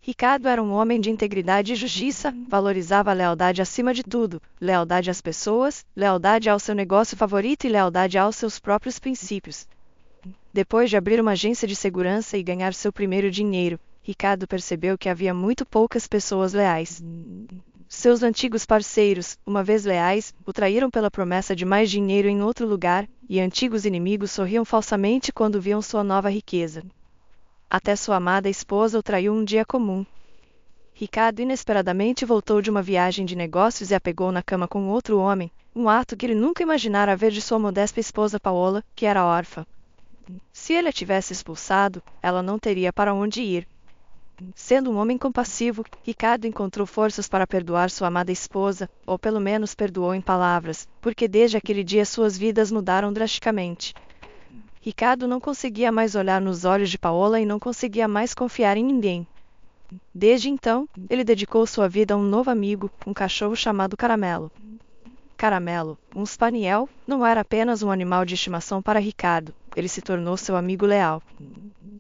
Ricardo era um homem de integridade e justiça, valorizava a lealdade acima de tudo, lealdade às pessoas, lealdade ao seu negócio favorito e lealdade aos seus próprios princípios. Depois de abrir uma agência de segurança e ganhar seu primeiro dinheiro, Ricardo percebeu que havia muito poucas pessoas leais. Seus antigos parceiros, uma vez leais, o traíram pela promessa de mais dinheiro em outro lugar, e antigos inimigos sorriam falsamente quando viam sua nova riqueza. Até sua amada esposa o traiu um dia comum. Ricardo inesperadamente voltou de uma viagem de negócios e a pegou na cama com outro homem, um ato que ele nunca imaginara ver de sua modesta esposa Paola, que era órfã. Se ele a tivesse expulsado, ela não teria para onde ir. Sendo um homem compassivo, Ricardo encontrou forças para perdoar sua amada esposa, ou pelo menos perdoou em palavras, porque desde aquele dia suas vidas mudaram drasticamente. Ricardo não conseguia mais olhar nos olhos de Paola e não conseguia mais confiar em ninguém. Desde então, ele dedicou sua vida a um novo amigo, um cachorro chamado Caramelo. Caramelo, um spaniel, não era apenas um animal de estimação para Ricardo, ele se tornou seu amigo leal.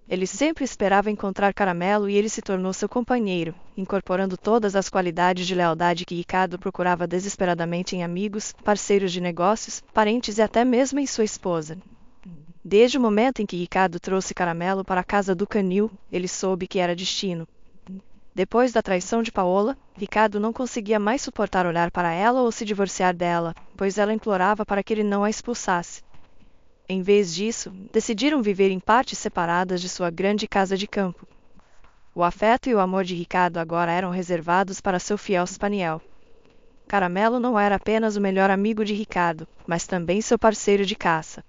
Ele sempre esperava encontrar Caramelo e ele se tornou seu companheiro, incorporando todas as qualidades de lealdade que Ricardo procurava desesperadamente em amigos, parceiros de negócios, parentes e até mesmo em sua esposa. Desde o momento em que Ricardo trouxe Caramelo para a casa do canil, ele soube que era destino. Depois da traição de Paola, Ricardo não conseguia mais suportar olhar para ela ou se divorciar dela, pois ela implorava para que ele não a expulsasse. Em vez disso, decidiram viver em partes separadas de sua grande casa de campo. O afeto e o amor de Ricardo agora eram reservados para seu fiel spaniel. Caramelo não era apenas o melhor amigo de Ricardo, mas também seu parceiro de caça.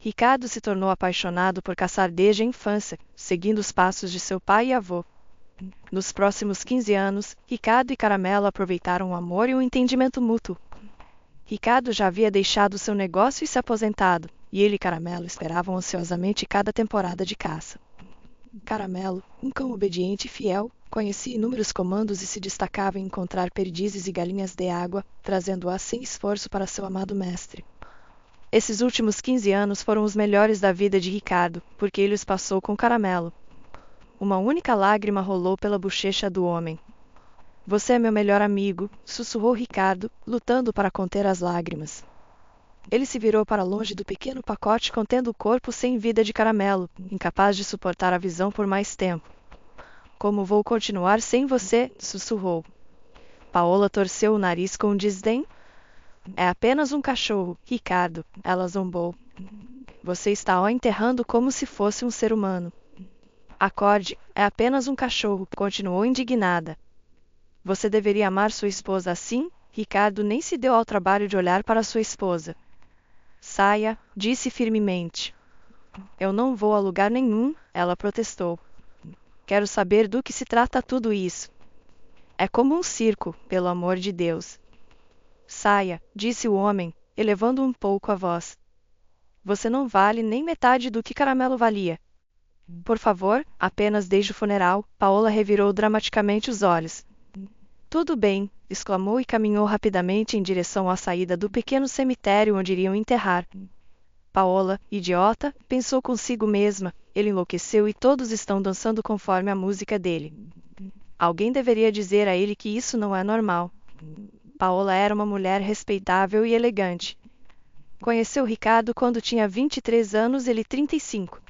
Ricardo se tornou apaixonado por caçar desde a infância, seguindo os passos de seu pai e avô. Nos próximos 15 anos, Ricardo e Caramelo aproveitaram o amor e o entendimento mútuo. Ricardo já havia deixado seu negócio e se aposentado, e ele e Caramelo esperavam ansiosamente cada temporada de caça. Caramelo, um cão obediente e fiel, conhecia inúmeros comandos e se destacava em encontrar perdizes e galinhas de água, trazendo-as sem esforço para seu amado mestre. Esses últimos 15 anos foram os melhores da vida de Ricardo, porque ele os passou com Caramelo. Uma única lágrima rolou pela bochecha do homem. Você é meu melhor amigo, sussurrou Ricardo, lutando para conter as lágrimas. Ele se virou para longe do pequeno pacote contendo o corpo sem vida de Caramelo, incapaz de suportar a visão por mais tempo. Como vou continuar sem você? Sussurrou. Paola torceu o nariz com desdém. É apenas um cachorro, Ricardo, ela zombou. Você está o enterrando como se fosse um ser humano. Acorde, é apenas um cachorro, continuou indignada. Você deveria amar sua esposa assim? Ricardo nem se deu ao trabalho de olhar para sua esposa. Saia, disse firmemente. Eu não vou a lugar nenhum, ela protestou. Quero saber do que se trata tudo isso. É como um circo, pelo amor de Deus. Saia, disse o homem, elevando um pouco a voz. Você não vale nem metade do que Caramelo valia. Por favor, apenas deixe o funeral. Paola revirou dramaticamente os olhos. Tudo bem, exclamou e caminhou rapidamente em direção à saída do pequeno cemitério onde iriam enterrar. Paola, idiota, pensou consigo mesma, ele enlouqueceu e todos estão dançando conforme a música dele. Alguém deveria dizer a ele que isso não é normal. Paola era uma mulher respeitável e elegante. Conheceu Ricardo quando tinha 23 anos e ele 35.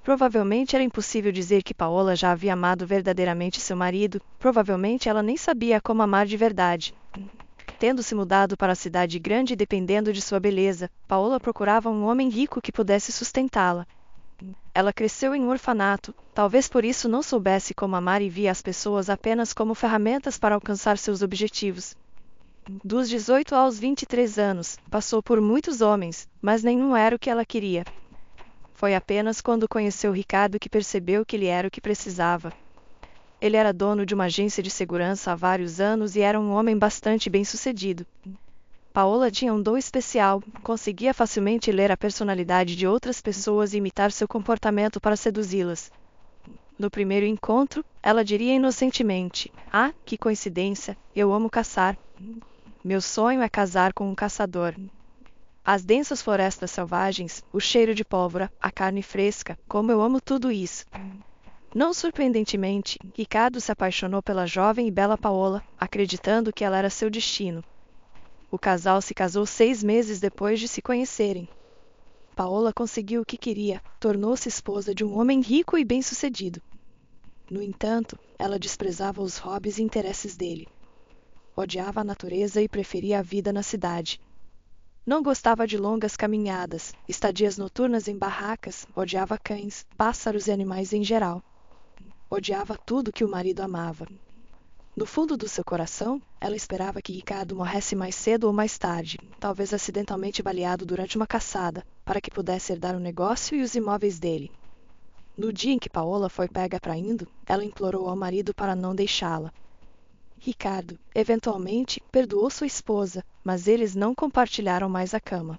Provavelmente era impossível dizer que Paola já havia amado verdadeiramente seu marido, provavelmente ela nem sabia como amar de verdade. Tendo se mudado para a cidade grande e dependendo de sua beleza, Paola procurava um homem rico que pudesse sustentá-la. Ela cresceu em um orfanato, talvez por isso não soubesse como amar e via as pessoas apenas como ferramentas para alcançar seus objetivos. Dos 18 aos 23 anos, passou por muitos homens, mas nenhum era o que ela queria. Foi apenas quando conheceu Ricardo que percebeu que ele era o que precisava. Ele era dono de uma agência de segurança há vários anos e era um homem bastante bem-sucedido. Paola tinha um dom especial, conseguia facilmente ler a personalidade de outras pessoas e imitar seu comportamento para seduzi-las. No primeiro encontro, ela diria inocentemente: "Ah, que coincidência, eu amo caçar. Meu sonho é casar com um caçador." As densas florestas selvagens, o cheiro de pólvora, a carne fresca, como eu amo tudo isso. Não surpreendentemente, Ricardo se apaixonou pela jovem e bela Paola, acreditando que ela era seu destino. O casal se casou 6 meses depois de se conhecerem. Paola conseguiu o que queria, tornou-se esposa de um homem rico e bem-sucedido. No entanto, ela desprezava os hobbies e interesses dele. Odiava a natureza e preferia a vida na cidade. Não gostava de longas caminhadas, estadias noturnas em barracas, odiava cães, pássaros e animais em geral. Odiava tudo que o marido amava. No fundo do seu coração, ela esperava que Ricardo morresse mais cedo ou mais tarde, talvez acidentalmente baleado durante uma caçada, para que pudesse herdar o negócio e os imóveis dele. No dia em que Paola foi pega traindo, ela implorou ao marido para não deixá-la. Ricardo, eventualmente, perdoou sua esposa, mas eles não compartilharam mais a cama.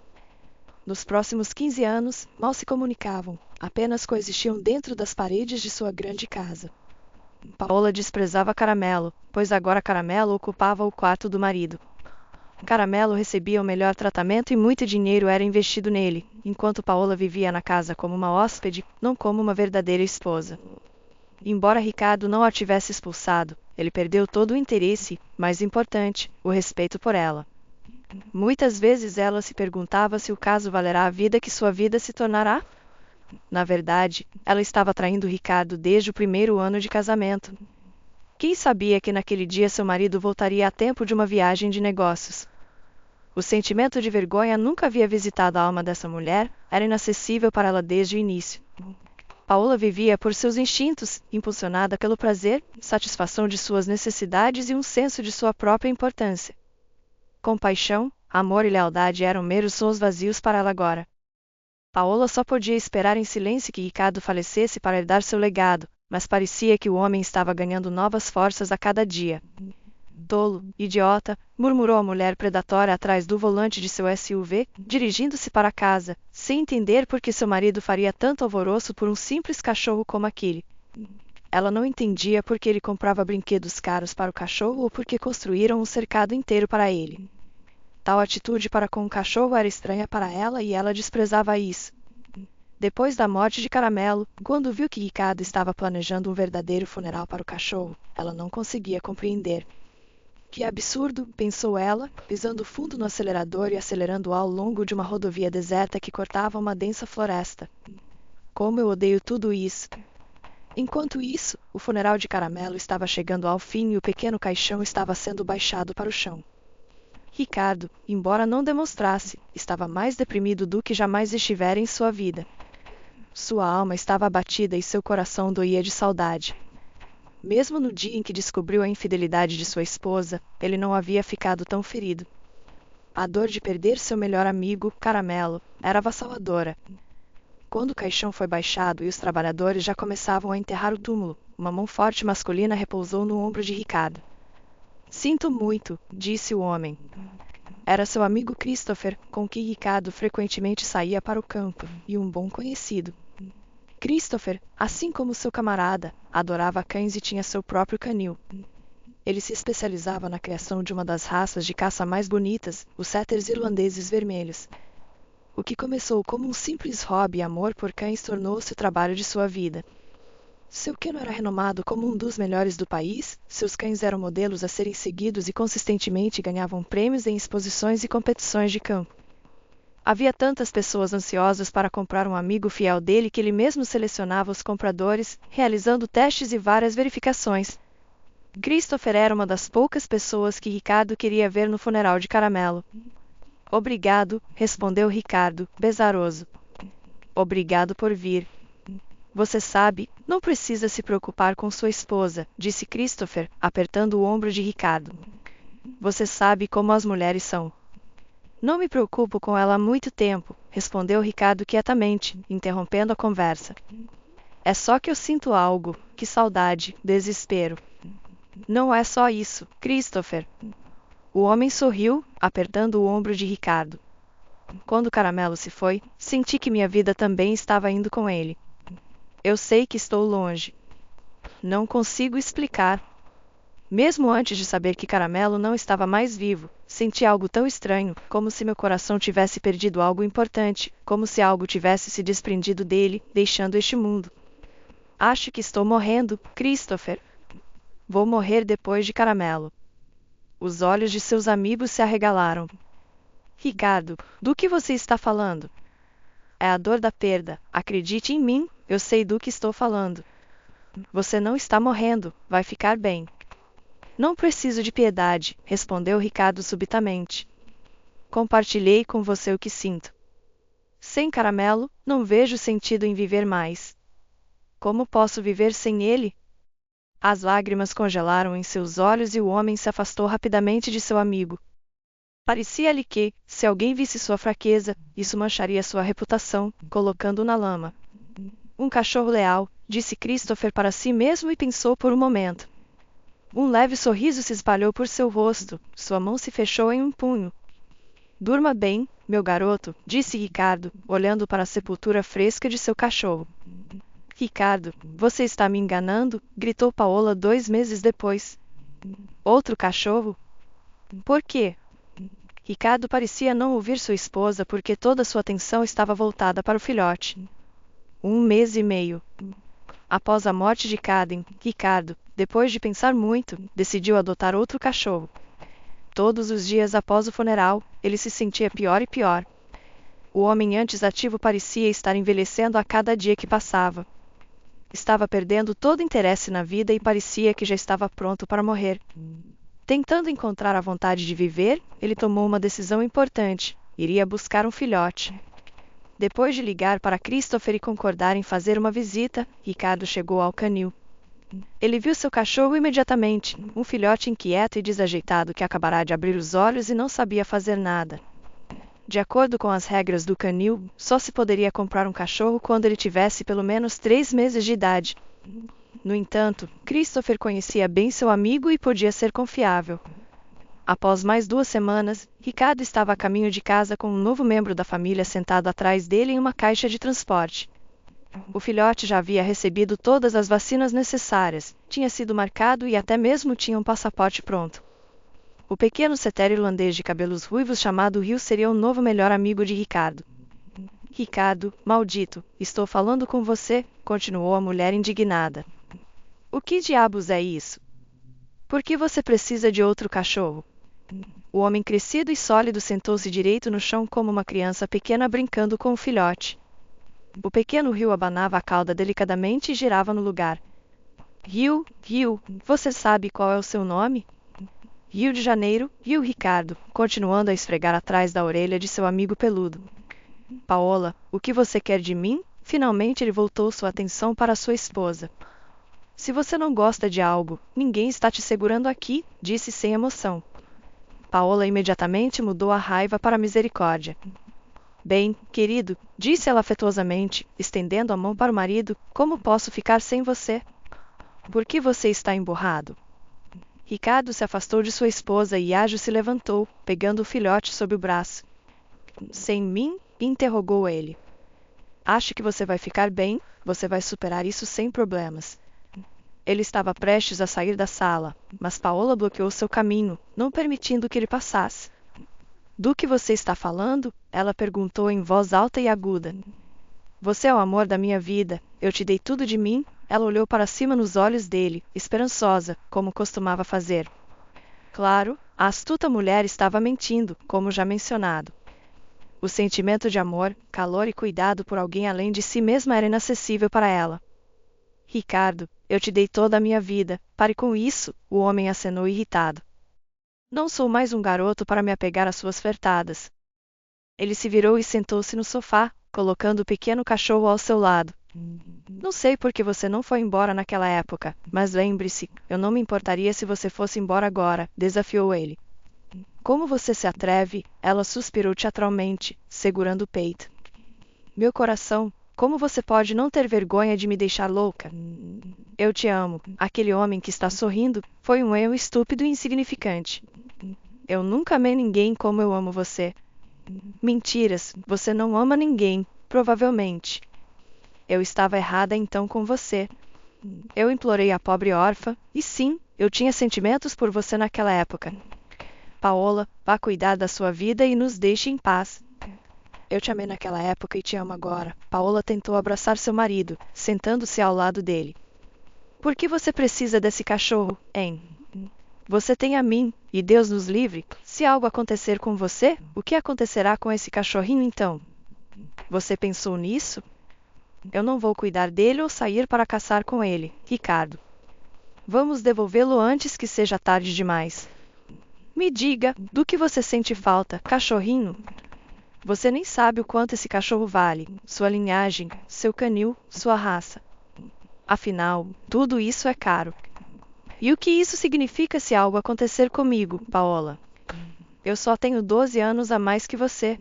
Nos próximos 15 anos, mal se comunicavam, apenas coexistiam dentro das paredes de sua grande casa. Paola desprezava Caramelo, pois agora Caramelo ocupava o quarto do marido. Caramelo recebia o melhor tratamento e muito dinheiro era investido nele, enquanto Paola vivia na casa como uma hóspede, não como uma verdadeira esposa. Embora Ricardo não a tivesse expulsado, ele perdeu todo o interesse, mais importante, o respeito por ela. Muitas vezes ela se perguntava se o caso valerá a vida que sua vida se tornará. Na verdade, ela estava traindo Ricardo desde o primeiro ano de casamento. Quem sabia que naquele dia seu marido voltaria a tempo de uma viagem de negócios? O sentimento de vergonha nunca havia visitado a alma dessa mulher, era inacessível para ela desde o início. Paola vivia por seus instintos, impulsionada pelo prazer, satisfação de suas necessidades e um senso de sua própria importância. Compaixão, amor e lealdade eram meros sons vazios para ela agora. Paola só podia esperar em silêncio que Ricardo falecesse para herdar seu legado, mas parecia que o homem estava ganhando novas forças a cada dia. Tolo, idiota, murmurou a mulher predatória atrás do volante de seu SUV, dirigindo-se para casa, sem entender por que seu marido faria tanto alvoroço por um simples cachorro como aquele. Ela não entendia por que ele comprava brinquedos caros para o cachorro ou por que construíram um cercado inteiro para ele. Tal atitude para com o cachorro era estranha para ela e ela desprezava isso. Depois da morte de Caramelo, quando viu que Ricardo estava planejando um verdadeiro funeral para o cachorro, ela não conseguia compreender. Que absurdo, pensou ela, pisando fundo no acelerador e acelerando ao longo de uma rodovia deserta que cortava uma densa floresta. Como eu odeio tudo isso! Enquanto isso, o funeral de Caramelo estava chegando ao fim e o pequeno caixão estava sendo baixado para o chão. Ricardo, embora não demonstrasse, estava mais deprimido do que jamais estivera em sua vida. Sua alma estava abatida e seu coração doía de saudade. Mesmo no dia em que descobriu a infidelidade de sua esposa, ele não havia ficado tão ferido. A dor de perder seu melhor amigo, Caramelo, era avassaladora. Quando o caixão foi baixado e os trabalhadores já começavam a enterrar o túmulo, uma mão forte masculina repousou no ombro de Ricardo. Sinto muito, disse o homem. Era seu amigo Christopher, com quem Ricardo frequentemente saía para o campo, e um bom conhecido. Christopher, assim como seu camarada, adorava cães e tinha seu próprio canil. Ele se especializava na criação de uma das raças de caça mais bonitas, os setters irlandeses vermelhos. O que começou como um simples hobby e amor por cães tornou-se o trabalho de sua vida. Seu Keno era renomado como um dos melhores do país, seus cães eram modelos a serem seguidos e consistentemente ganhavam prêmios em exposições e competições de campo. Havia tantas pessoas ansiosas para comprar um amigo fiel dele que ele mesmo selecionava os compradores, realizando testes e várias verificações. Christopher era uma das poucas pessoas que Ricardo queria ver no funeral de Caramelo. Obrigado, respondeu Ricardo, pesaroso. Obrigado por vir. Você sabe, não precisa se preocupar com sua esposa, disse Christopher, apertando o ombro de Ricardo. Você sabe como as mulheres são. Não me preocupo com ela há muito tempo, respondeu Ricardo quietamente, interrompendo a conversa. É só que eu sinto algo, que saudade, desespero. Não é só isso, Christopher. O homem sorriu, apertando o ombro de Ricardo. Quando Caramelo se foi, senti que minha vida também estava indo com ele. Eu sei que estou longe. Não consigo explicar. Mesmo antes de saber que Caramelo não estava mais vivo, senti algo tão estranho, como se meu coração tivesse perdido algo importante, como se algo tivesse se desprendido dele, deixando este mundo. Acho que estou morrendo, Christopher. Vou morrer depois de Caramelo. Os olhos de seus amigos se arregalaram. Ricardo, do que você está falando? É a dor da perda. Acredite em mim, eu sei do que estou falando. Você não está morrendo, vai ficar bem. Não preciso de piedade, respondeu Ricardo subitamente. Compartilhei com você o que sinto. Sem Caramelo, não vejo sentido em viver mais. Como posso viver sem ele? As lágrimas congelaram em seus olhos e o homem se afastou rapidamente de seu amigo. Parecia-lhe que, se alguém visse sua fraqueza, isso mancharia sua reputação, colocando-o na lama. Um cachorro leal, disse Christopher para si mesmo e pensou por um momento. Um leve sorriso se espalhou por seu rosto, sua mão se fechou em um punho. Durma bem, meu garoto, disse Ricardo, olhando para a sepultura fresca de seu cachorro. Ricardo, você está me enganando? Gritou Paola 2 meses depois. Outro cachorro? Por quê? Ricardo parecia não ouvir sua esposa porque toda sua atenção estava voltada para o filhote. 1 mês e meio. Após a morte de Caden, Ricardo, depois de pensar muito, decidiu adotar outro cachorro. Todos os dias após o funeral, ele se sentia pior e pior. O homem antes ativo parecia estar envelhecendo a cada dia que passava. Estava perdendo todo interesse na vida e parecia que já estava pronto para morrer. Tentando encontrar a vontade de viver, ele tomou uma decisão importante: iria buscar um filhote. Depois de ligar para Christopher e concordar em fazer uma visita, Ricardo chegou ao canil. Ele viu seu cachorro imediatamente, um filhote inquieto e desajeitado que acabará de abrir os olhos e não sabia fazer nada. De acordo com as regras do canil, só se poderia comprar um cachorro quando ele tivesse pelo menos 3 meses de idade. No entanto, Christopher conhecia bem seu amigo e podia ser confiável. Após mais 2 semanas, Ricardo estava a caminho de casa com um novo membro da família sentado atrás dele em uma caixa de transporte. O filhote já havia recebido todas as vacinas necessárias, tinha sido marcado e até mesmo tinha um passaporte pronto. O pequeno setter irlandês de cabelos ruivos chamado Rio seria o novo melhor amigo de Ricardo. Ricardo, maldito, estou falando com você, continuou a mulher indignada. O que diabos é isso? Por que você precisa de outro cachorro? O homem crescido e sólido sentou-se direito no chão como uma criança pequena brincando com o filhote. O pequeno Rio abanava a cauda delicadamente e girava no lugar. Rio, você sabe qual é o seu nome? Rio de Janeiro, Rio Ricardo, continuando a esfregar atrás da orelha de seu amigo peludo. Paola, o que você quer de mim? Finalmente ele voltou sua atenção para sua esposa. Se você não gosta de algo, ninguém está te segurando aqui, disse sem emoção. Paola imediatamente mudou a raiva para a misericórdia. Bem, querido, disse ela afetuosamente, estendendo a mão para o marido, como posso ficar sem você? Por que você está emburrado? Ricardo se afastou de sua esposa e ágil se levantou, pegando o filhote sob o braço. Sem mim? Interrogou ele. Acho que você vai ficar bem, você vai superar isso sem problemas. Ele estava prestes a sair da sala, mas Paola bloqueou seu caminho, não permitindo que ele passasse. Do que você está falando? Ela perguntou em voz alta e aguda. Você é o amor da minha vida, eu te dei tudo de mim. Ela olhou para cima nos olhos dele, esperançosa, como costumava fazer. Claro, a astuta mulher estava mentindo, como já mencionado. O sentimento de amor, calor e cuidado por alguém além de si mesma era inacessível para ela. Ricardo, eu te dei toda a minha vida, pare com isso, o homem acenou irritado. Não sou mais um garoto para me apegar às suas flertadas. Ele se virou e sentou-se no sofá, colocando o pequeno cachorro ao seu lado. Não sei por que você não foi embora naquela época, mas lembre-se, eu não me importaria se você fosse embora agora, desafiou ele. Como você se atreve? Ela suspirou teatralmente, segurando o peito. Meu coração, como você pode não ter vergonha de me deixar louca? Eu te amo. Aquele homem que está sorrindo foi um erro estúpido e insignificante. Eu nunca amei ninguém como eu amo você. Mentiras, você não ama ninguém, provavelmente. Eu estava errada então com você. Eu implorei a pobre órfã, e sim, eu tinha sentimentos por você naquela época. Paola, vá cuidar da sua vida e nos deixe em paz. Eu te amei naquela época e te amo agora. Paola tentou abraçar seu marido, sentando-se ao lado dele. Por que você precisa desse cachorro, hein? Você tem a mim, e Deus nos livre. Se algo acontecer com você, o que acontecerá com esse cachorrinho então? Você pensou nisso? Eu não vou cuidar dele ou sair para caçar com ele, Ricardo. Vamos devolvê-lo antes que seja tarde demais. Me diga, do que você sente falta, cachorrinho? Você nem sabe o quanto esse cachorro vale, sua linhagem, seu canil, sua raça. Afinal, tudo isso é caro. E o que isso significa se algo acontecer comigo, Paola? Eu só tenho 12 anos a mais que você.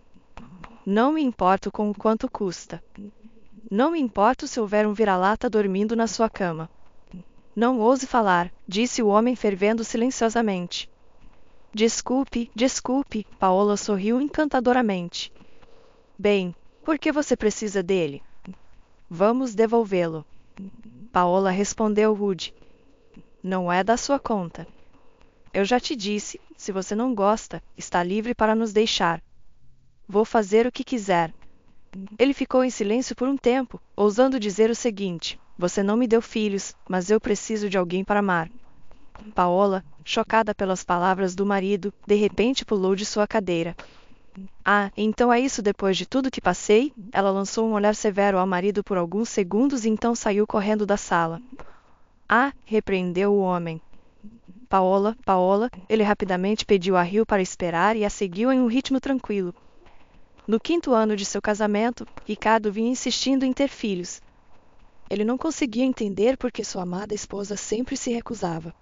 Não me importo com o quanto custa. Não me importo se houver um vira-lata dormindo na sua cama. Não ouse falar, disse o homem fervendo silenciosamente. Desculpe, desculpe, Paola sorriu encantadoramente. Bem, por que você precisa dele? Vamos devolvê-lo. Paola respondeu rude. Não é da sua conta. Eu já te disse, se você não gosta, está livre para nos deixar. Vou fazer o que quiser. Ele ficou em silêncio por um tempo, ousando dizer o seguinte: você não me deu filhos, mas eu preciso de alguém para amar. Paola, chocada pelas palavras do marido, de repente pulou de sua cadeira. Ah, então é isso depois de tudo que passei? Ela lançou um olhar severo ao marido por alguns segundos e então saiu correndo da sala. Ah, repreendeu o homem. Paola, Paola, ele rapidamente pediu a Rio para esperar e a seguiu em um ritmo tranquilo. No 5º ano de seu casamento, Ricardo vinha insistindo em ter filhos. Ele não conseguia entender por que sua amada esposa sempre se recusava.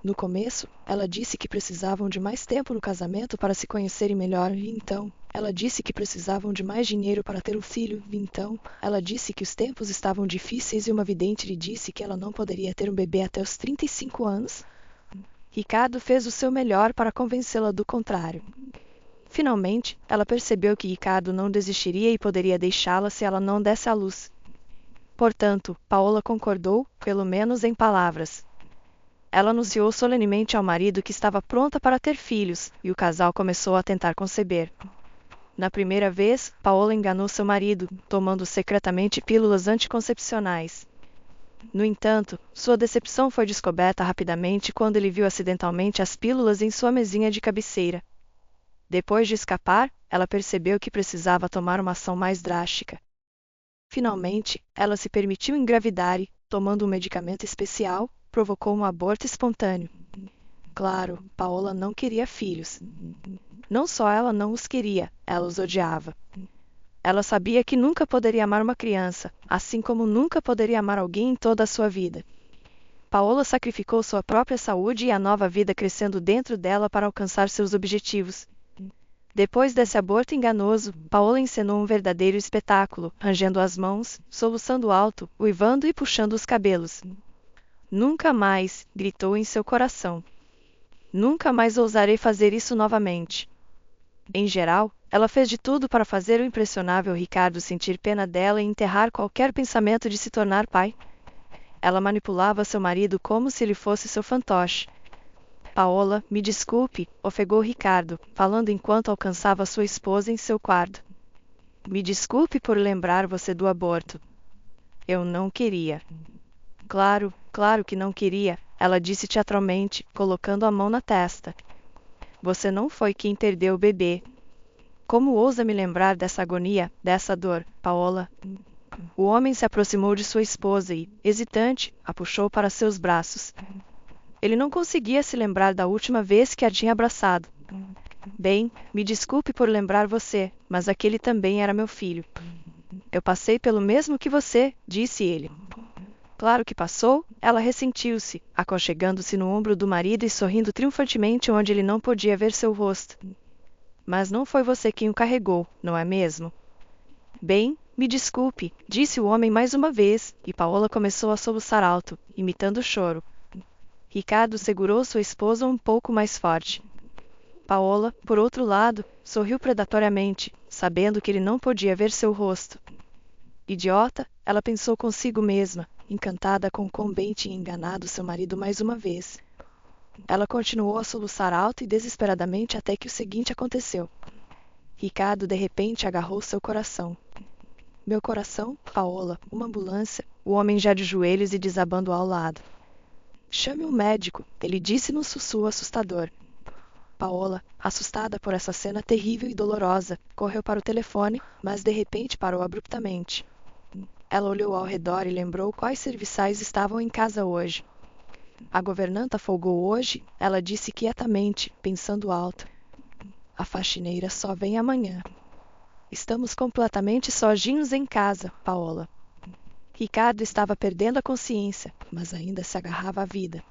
No começo, ela disse que precisavam de mais tempo no casamento para se conhecerem melhor, e então, ela disse que precisavam de mais dinheiro para ter o filho, e então, ela disse que os tempos estavam difíceis e uma vidente lhe disse que ela não poderia ter um bebê até os 35 anos. Ricardo fez o seu melhor para convencê-la do contrário. Finalmente, ela percebeu que Ricardo não desistiria e poderia deixá-la se ela não desse à luz. Portanto, Paola concordou, pelo menos em palavras. Ela anunciou solenemente ao marido que estava pronta para ter filhos, e o casal começou a tentar conceber. Na primeira vez, Paola enganou seu marido, tomando secretamente pílulas anticoncepcionais. No entanto, sua decepção foi descoberta rapidamente quando ele viu acidentalmente as pílulas em sua mesinha de cabeceira. Depois de escapar, ela percebeu que precisava tomar uma ação mais drástica. Finalmente, ela se permitiu engravidar e, tomando um medicamento especial, provocou um aborto espontâneo. Claro, Paola não queria filhos. Não só ela não os queria, ela os odiava. Ela sabia que nunca poderia amar uma criança, assim como nunca poderia amar alguém em toda a sua vida. Paola sacrificou sua própria saúde e a nova vida crescendo dentro dela para alcançar seus objetivos. Depois desse aborto enganoso, Paola encenou um verdadeiro espetáculo, rangendo as mãos, soluçando alto, uivando e puxando os cabelos. Nunca mais, gritou em seu coração. Nunca mais ousarei fazer isso novamente. Em geral, ela fez de tudo para fazer o impressionável Ricardo sentir pena dela e enterrar qualquer pensamento de se tornar pai. Ela manipulava seu marido como se ele fosse seu fantoche. Paola, me desculpe, ofegou Ricardo, falando enquanto alcançava sua esposa em seu quarto. Me desculpe por lembrar você do aborto. Eu não queria. Claro, claro que não queria, ela disse teatralmente, colocando a mão na testa. Você não foi quem perdeu o bebê. Como ousa me lembrar dessa agonia, dessa dor, Paola? O homem se aproximou de sua esposa e, hesitante, a puxou para seus braços. Ele não conseguia se lembrar da última vez que a tinha abraçado. Bem, me desculpe por lembrar você, mas aquele também era meu filho. Eu passei pelo mesmo que você, disse ele. Claro que passou, ela ressentiu-se, aconchegando-se no ombro do marido e sorrindo triunfantemente onde ele não podia ver seu rosto. Mas não foi você quem o carregou, não é mesmo? Bem, me desculpe, disse o homem mais uma vez, e Paola começou a soluçar alto, imitando o choro. Ricardo segurou sua esposa um pouco mais forte. Paola, por outro lado, sorriu predatoriamente, sabendo que ele não podia ver seu rosto. Idiota, ela pensou consigo mesma, encantada com quão bem tinha enganado seu marido mais uma vez. Ela continuou a soluçar alto e desesperadamente até que o seguinte aconteceu. Ricardo de repente agarrou seu coração. Meu coração, Paola, uma ambulância, o homem já de joelhos e desabando ao lado. Chame um médico, ele disse num sussurro assustador. Paola, assustada por essa cena terrível e dolorosa, correu para o telefone, mas de repente parou abruptamente. Ela olhou ao redor e lembrou quais serviçais estavam em casa hoje. A governanta folgou hoje, ela disse quietamente, pensando alto. A faxineira só vem amanhã. Estamos completamente sozinhos em casa, Paola. Ricardo estava perdendo a consciência, mas ainda se agarrava à vida.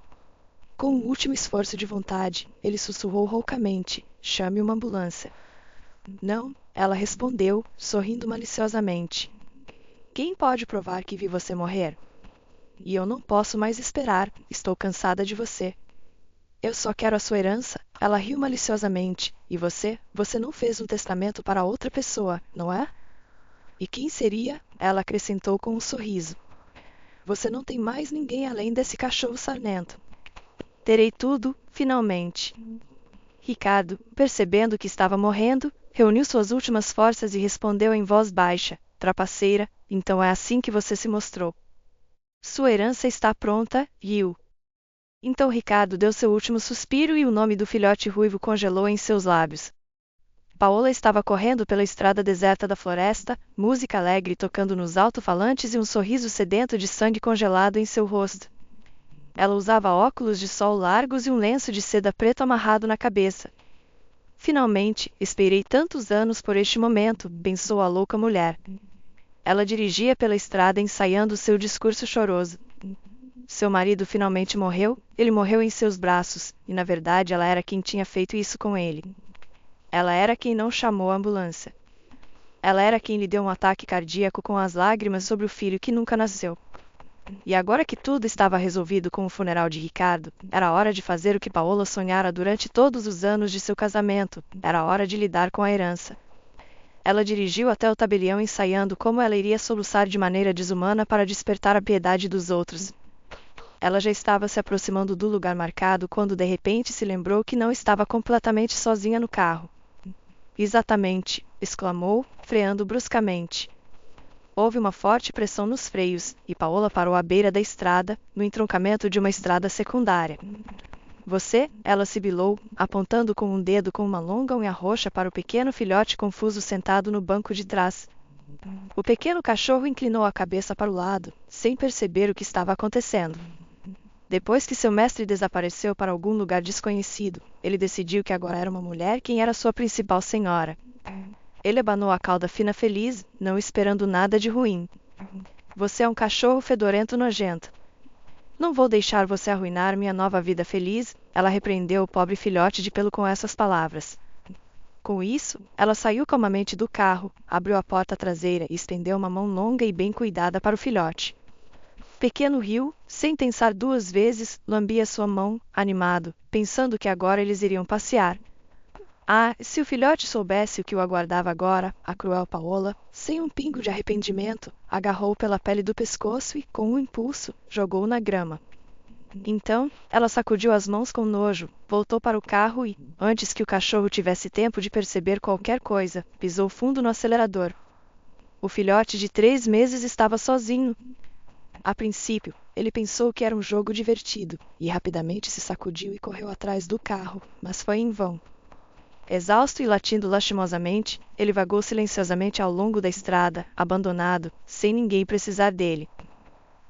Com um último esforço de vontade, ele sussurrou roucamente, chame uma ambulância. Não, ela respondeu, sorrindo maliciosamente. Quem pode provar que vi você morrer? E eu não posso mais esperar, estou cansada de você. Eu só quero a sua herança, ela riu maliciosamente. E você não fez um testamento para outra pessoa, não é? E quem seria? Ela acrescentou com um sorriso. Você não tem mais ninguém além desse cachorro sarnento. Terei tudo, finalmente. Ricardo, percebendo que estava morrendo, reuniu suas últimas forças e respondeu em voz baixa, trapaceira, então é assim que você se mostrou. Sua herança está pronta, Gil. Então Ricardo deu seu último suspiro e o nome do filhote ruivo congelou em seus lábios. Paola estava correndo pela estrada deserta da floresta, música alegre tocando nos alto-falantes e um sorriso sedento de sangue congelado em seu rosto. Ela usava óculos de sol largos e um lenço de seda preto amarrado na cabeça. Finalmente, esperei tantos anos por este momento, pensou a louca mulher. Ela dirigia pela estrada ensaiando seu discurso choroso. Seu marido finalmente morreu, ele morreu em seus braços, e na verdade ela era quem tinha feito isso com ele. Ela era quem não chamou a ambulância. Ela era quem lhe deu um ataque cardíaco com as lágrimas sobre o filho que nunca nasceu. E agora que tudo estava resolvido com o funeral de Ricardo, era hora de fazer o que Paola sonhara durante todos os anos de seu casamento, era hora de lidar com a herança. Ela dirigiu até o tabelião ensaiando como ela iria soluçar de maneira desumana para despertar a piedade dos outros. Ela já estava se aproximando do lugar marcado quando de repente se lembrou que não estava completamente sozinha no carro. Exatamente, exclamou, freando bruscamente. Houve uma forte pressão nos freios, e Paola parou à beira da estrada, no entroncamento de uma estrada secundária. Você, ela sibilou, apontando com um dedo com uma longa unha roxa para o pequeno filhote confuso sentado no banco de trás. O pequeno cachorro inclinou a cabeça para o lado, sem perceber o que estava acontecendo. Depois que seu mestre desapareceu para algum lugar desconhecido, ele decidiu que agora era uma mulher quem era sua principal senhora. Ele abanou a cauda fina feliz, não esperando nada de ruim. Você é um cachorro fedorento nojento. Não vou deixar você arruinar minha nova vida feliz, ela repreendeu o pobre filhote de pelo com essas palavras. Com isso, ela saiu calmamente do carro, abriu a porta traseira e estendeu uma mão longa e bem cuidada para o filhote. Pequeno riu, sem pensar duas vezes, lambia sua mão, animado, pensando que agora eles iriam passear. Ah, se o filhote soubesse o que o aguardava agora, a cruel Paola, sem um pingo de arrependimento, agarrou-o pela pele do pescoço e, com um impulso, jogou-o na grama. Então, ela sacudiu as mãos com nojo, voltou para o carro e, antes que o cachorro tivesse tempo de perceber qualquer coisa, pisou fundo no acelerador. O filhote de 3 meses estava sozinho. A princípio, ele pensou que era um jogo divertido, e rapidamente se sacudiu e correu atrás do carro, mas foi em vão. Exausto e latindo lastimosamente, ele vagou silenciosamente ao longo da estrada, abandonado, sem ninguém precisar dele.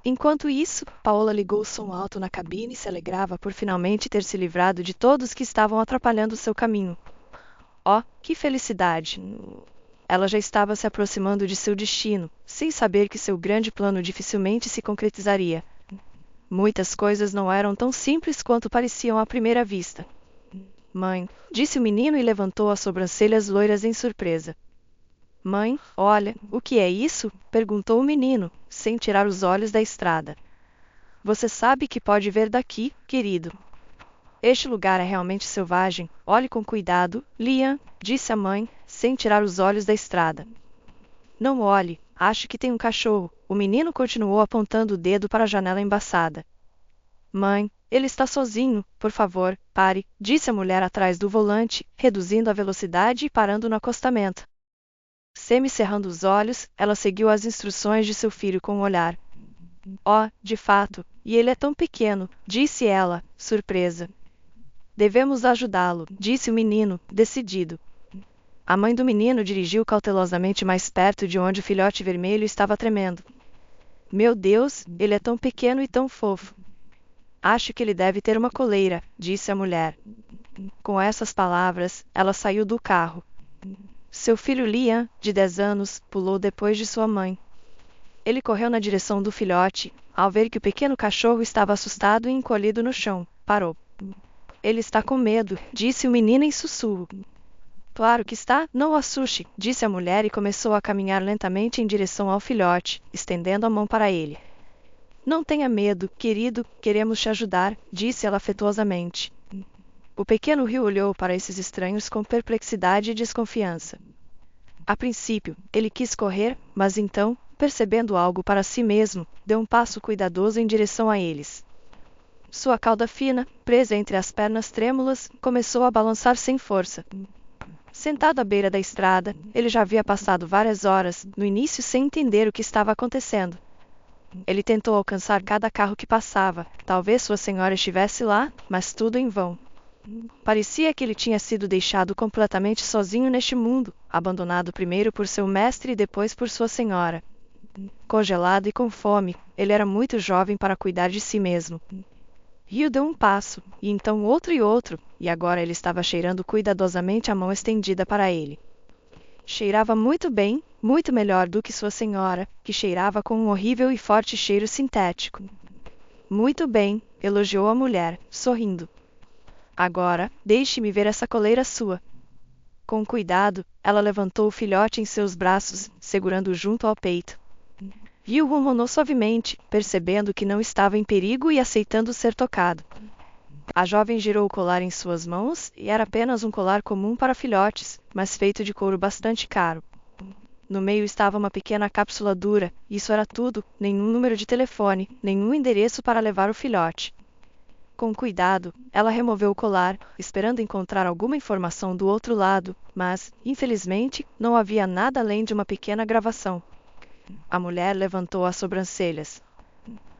Enquanto isso, Paola ligou o som alto na cabine e se alegrava por finalmente ter se livrado de todos que estavam atrapalhando seu caminho. Oh, que felicidade! Ela já estava se aproximando de seu destino, sem saber que seu grande plano dificilmente se concretizaria. Muitas coisas não eram tão simples quanto pareciam à primeira vista. Mãe, disse o menino e levantou as sobrancelhas loiras em surpresa. Mãe, olha, o que é isso? Perguntou o menino, sem tirar os olhos da estrada. Você sabe que pode ver daqui, querido. Este lugar é realmente selvagem, olhe com cuidado, Liam, disse a mãe, sem tirar os olhos da estrada. Não olhe, acho que tem um cachorro, o menino continuou apontando o dedo para a janela embaçada. Mãe, Ele está sozinho, por favor, pare, disse a mulher atrás do volante, reduzindo a velocidade e parando no acostamento. Semi-cerrando os olhos, ela seguiu as instruções de seu filho com um olhar. Oh, de fato, e ele é tão pequeno, disse ela, surpresa. Devemos ajudá-lo, disse o menino, decidido. A mãe do menino dirigiu cautelosamente mais perto de onde o filhote vermelho estava tremendo. Meu Deus, ele é tão pequeno e tão fofo. Acho que ele deve ter uma coleira, disse a mulher. Com essas palavras, ela saiu do carro. Seu filho Liam, de 10 anos, pulou depois de sua mãe. Ele correu na direção do filhote. Ao ver que o pequeno cachorro estava assustado e encolhido no chão, parou. Ele está com medo, disse o menino em sussurro. Claro que está, não o assuste, disse a mulher e começou a caminhar lentamente em direção ao filhote, estendendo a mão para ele. Não tenha medo, querido, queremos te ajudar, disse ela afetuosamente. O pequeno Rio olhou para esses estranhos com perplexidade e desconfiança. A princípio, ele quis correr, mas então, percebendo algo para si mesmo, deu um passo cuidadoso em direção a eles. Sua cauda fina, presa entre as pernas trêmulas, começou a balançar sem força. Sentado à beira da estrada, ele já havia passado várias horas, no início sem entender o que estava acontecendo. Ele tentou alcançar cada carro que passava, talvez sua senhora estivesse lá, mas tudo em vão. Parecia que ele tinha sido deixado completamente sozinho neste mundo, abandonado primeiro por seu mestre e depois por sua senhora. Congelado e com fome, ele era muito jovem para cuidar de si mesmo. Rio deu um passo, e então outro, e agora ele estava cheirando cuidadosamente a mão estendida para ele. Cheirava muito bem, muito melhor do que sua senhora, que cheirava com um horrível e forte cheiro sintético. Muito bem, elogiou a mulher, sorrindo. Agora, deixe-me ver essa coleira sua. Com cuidado, ela levantou o filhote em seus braços, segurando-o junto ao peito. Rio ronronou suavemente, percebendo que não estava em perigo e aceitando ser tocado. A jovem girou o colar em suas mãos e era apenas um colar comum para filhotes, mas feito de couro bastante caro. No meio estava uma pequena cápsula dura, isso era tudo, nenhum número de telefone, nenhum endereço para levar o filhote. Com cuidado, ela removeu o colar, esperando encontrar alguma informação do outro lado, mas, infelizmente, não havia nada além de uma pequena gravação. A mulher levantou as sobrancelhas.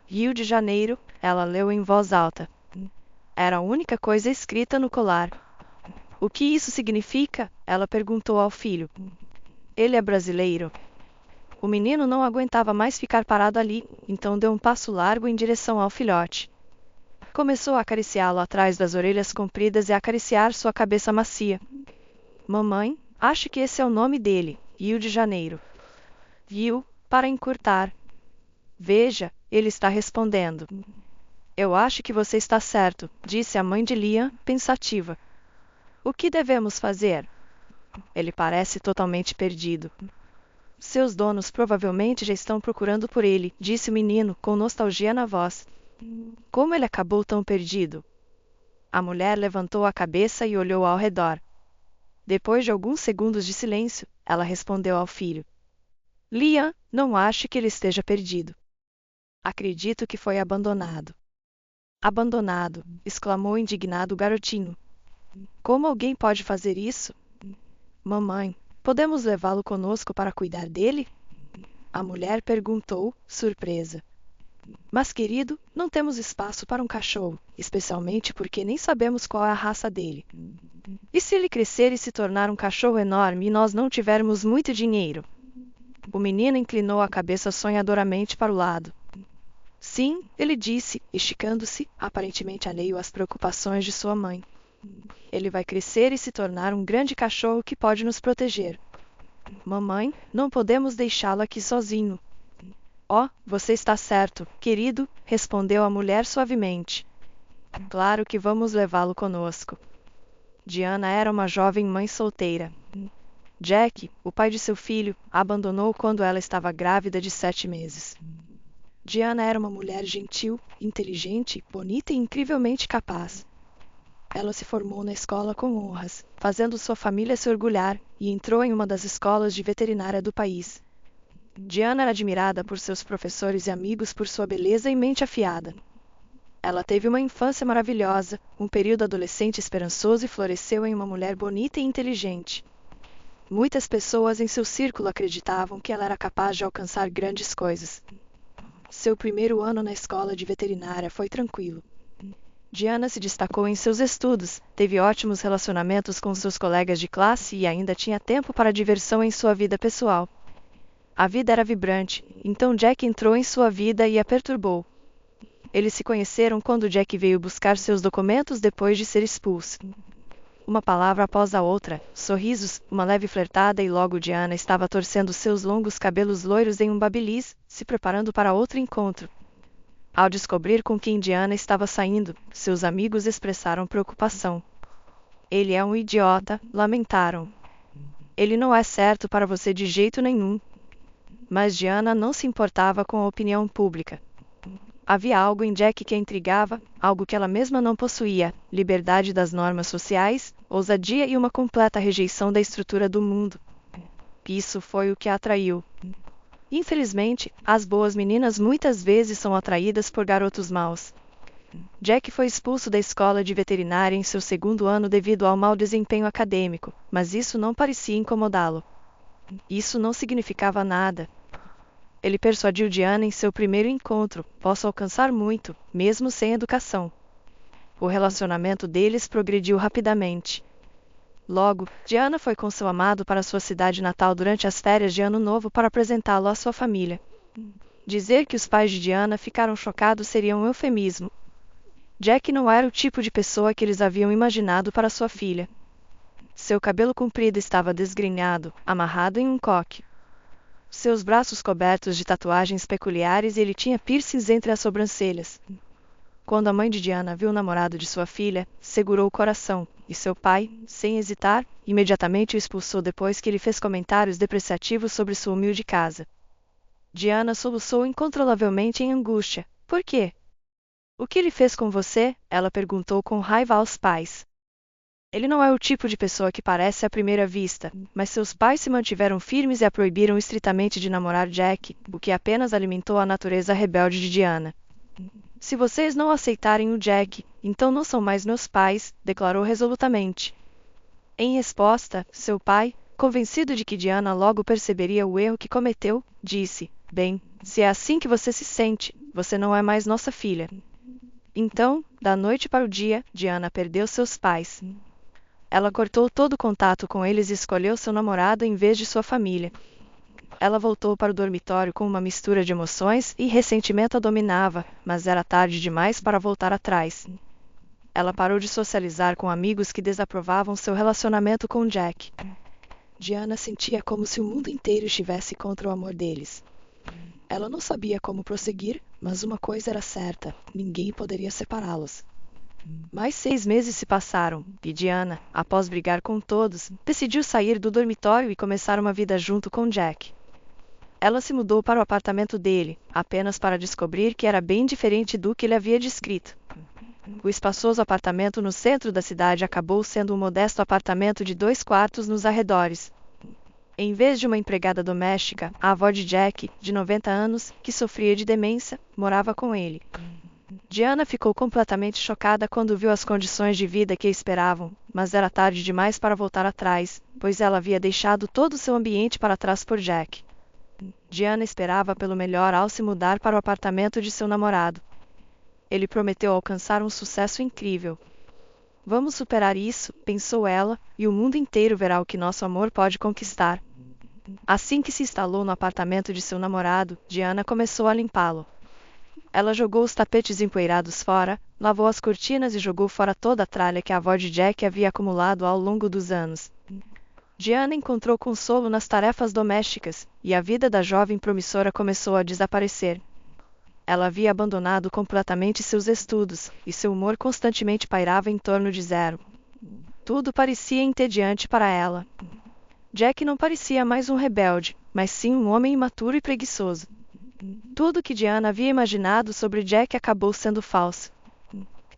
Rio de Janeiro, ela leu em voz alta. Era a única coisa escrita no colar. O que isso significa? Ela perguntou ao filho. Ele é brasileiro. O menino não aguentava mais ficar parado ali, então deu um passo largo em direção ao filhote. Começou a acariciá-lo atrás das orelhas compridas e a acariciar sua cabeça macia. Mamãe, acho que esse é o nome dele, Rio de Janeiro. Rio, para encurtar. Veja, ele está respondendo. Eu acho que você está certo, disse a mãe de Liam, pensativa. O que devemos fazer? Ele parece totalmente perdido. Seus donos provavelmente já estão procurando por ele, disse o menino, com nostalgia na voz. Como ele acabou tão perdido? A mulher levantou a cabeça e olhou ao redor. Depois de alguns segundos de silêncio, ela respondeu ao filho. Liam, não acho que ele esteja perdido. Acredito que foi abandonado. Abandonado, exclamou indignado o garotinho. Como alguém pode fazer isso? Mamãe, podemos levá-lo conosco para cuidar dele? A mulher perguntou, surpresa. Mas, querido, não temos espaço para um cachorro, especialmente porque nem sabemos qual é a raça dele. E se ele crescer e se tornar um cachorro enorme e nós não tivermos muito dinheiro? O menino inclinou a cabeça sonhadoramente para o lado. Sim, ele disse, esticando-se, aparentemente alheio às preocupações de sua mãe. Ele vai crescer e se tornar um grande cachorro que pode nos proteger. Mamãe, não podemos deixá-lo aqui sozinho. Oh, você está certo, querido, respondeu a mulher suavemente. Claro que vamos levá-lo conosco. Diana era uma jovem mãe solteira. Jack, o pai de seu filho, a abandonou quando ela estava grávida de 7 meses. Diana era uma mulher gentil, inteligente, bonita e incrivelmente capaz. Ela se formou na escola com honras, fazendo sua família se orgulhar, e entrou em uma das escolas de veterinária do país. Diana era admirada por seus professores e amigos por sua beleza e mente afiada. Ela teve uma infância maravilhosa, um período adolescente esperançoso e floresceu em uma mulher bonita e inteligente. Muitas pessoas em seu círculo acreditavam que ela era capaz de alcançar grandes coisas. Seu primeiro ano na escola de veterinária foi tranquilo. Diana se destacou em seus estudos, teve ótimos relacionamentos com seus colegas de classe e ainda tinha tempo para diversão em sua vida pessoal. A vida era vibrante, então Jack entrou em sua vida e a perturbou. Eles se conheceram quando Jack veio buscar seus documentos depois de ser expulso. Uma palavra após a outra, sorrisos, uma leve flertada e logo Diana estava torcendo seus longos cabelos loiros em um babyliss, se preparando para outro encontro. Ao descobrir com quem Diana estava saindo, seus amigos expressaram preocupação. Ele é um idiota, lamentaram. Ele não é certo para você de jeito nenhum. Mas Diana não se importava com a opinião pública. Havia algo em Jack que a intrigava, algo que ela mesma não possuía: liberdade das normas sociais, ousadia e uma completa rejeição da estrutura do mundo. Isso foi o que a atraiu. Infelizmente, as boas meninas muitas vezes são atraídas por garotos maus. Jack foi expulso da escola de veterinária em seu segundo ano devido ao mau desempenho acadêmico, mas isso não parecia incomodá-lo. Isso não significava nada. Ele persuadiu Diana em seu primeiro encontro: posso alcançar muito, mesmo sem educação. O relacionamento deles progrediu rapidamente. Logo, Diana foi com seu amado para sua cidade natal durante as férias de Ano Novo para apresentá-lo à sua família. Dizer que os pais de Diana ficaram chocados seria um eufemismo. Jack não era o tipo de pessoa que eles haviam imaginado para sua filha. Seu cabelo comprido estava desgrenhado, amarrado em um coque. Seus braços cobertos de tatuagens peculiares e ele tinha piercings entre as sobrancelhas. Quando a mãe de Diana viu o namorado de sua filha, segurou o coração, e seu pai, sem hesitar, imediatamente o expulsou depois que ele fez comentários depreciativos sobre sua humilde casa. Diana soluçou incontrolavelmente em angústia. Por quê? O que ele fez com você? Ela perguntou com raiva aos pais. Ele não é o tipo de pessoa que parece à primeira vista, mas seus pais se mantiveram firmes e a proibiram estritamente de namorar Jack, o que apenas alimentou a natureza rebelde de Diana. Se vocês não aceitarem o Jack, então não são mais meus pais, declarou resolutamente. Em resposta, seu pai, convencido de que Diana logo perceberia o erro que cometeu, disse: bem, se é assim que você se sente, você não é mais nossa filha. Então, da noite para o dia, Diana perdeu seus pais. Ela cortou todo o contato com eles e escolheu seu namorado em vez de sua família. Ela voltou para o dormitório com uma mistura de emoções e ressentimento a dominava, mas era tarde demais para voltar atrás. Ela parou de socializar com amigos que desaprovavam seu relacionamento com Jack. Diana sentia como se o mundo inteiro estivesse contra o amor deles. Ela não sabia como prosseguir, mas uma coisa era certa: ninguém poderia separá-los. Mais 6 meses se passaram, e Diana, após brigar com todos, decidiu sair do dormitório e começar uma vida junto com Jack. Ela se mudou para o apartamento dele, apenas para descobrir que era bem diferente do que ele havia descrito. O espaçoso apartamento no centro da cidade acabou sendo um modesto apartamento de 2 quartos nos arredores. Em vez de uma empregada doméstica, a avó de Jack, de 90 anos, que sofria de demência, morava com ele. Diana ficou completamente chocada quando viu as condições de vida que a esperavam, mas era tarde demais para voltar atrás, pois ela havia deixado todo o seu ambiente para trás por Jack. Diana esperava pelo melhor ao se mudar para o apartamento de seu namorado. Ele prometeu alcançar um sucesso incrível. Vamos superar isso, pensou ela, e o mundo inteiro verá o que nosso amor pode conquistar. Assim que se instalou no apartamento de seu namorado, Diana começou a limpá-lo. Ela jogou os tapetes empoeirados fora, lavou as cortinas e jogou fora toda a tralha que a avó de Jack havia acumulado ao longo dos anos. Diana encontrou consolo nas tarefas domésticas, e a vida da jovem promissora começou a desaparecer. Ela havia abandonado completamente seus estudos, e seu humor constantemente pairava em torno de zero. Tudo parecia entediante para ela. Jack não parecia mais um rebelde, mas sim um homem imaturo e preguiçoso. Tudo que Diana havia imaginado sobre Jack acabou sendo falso.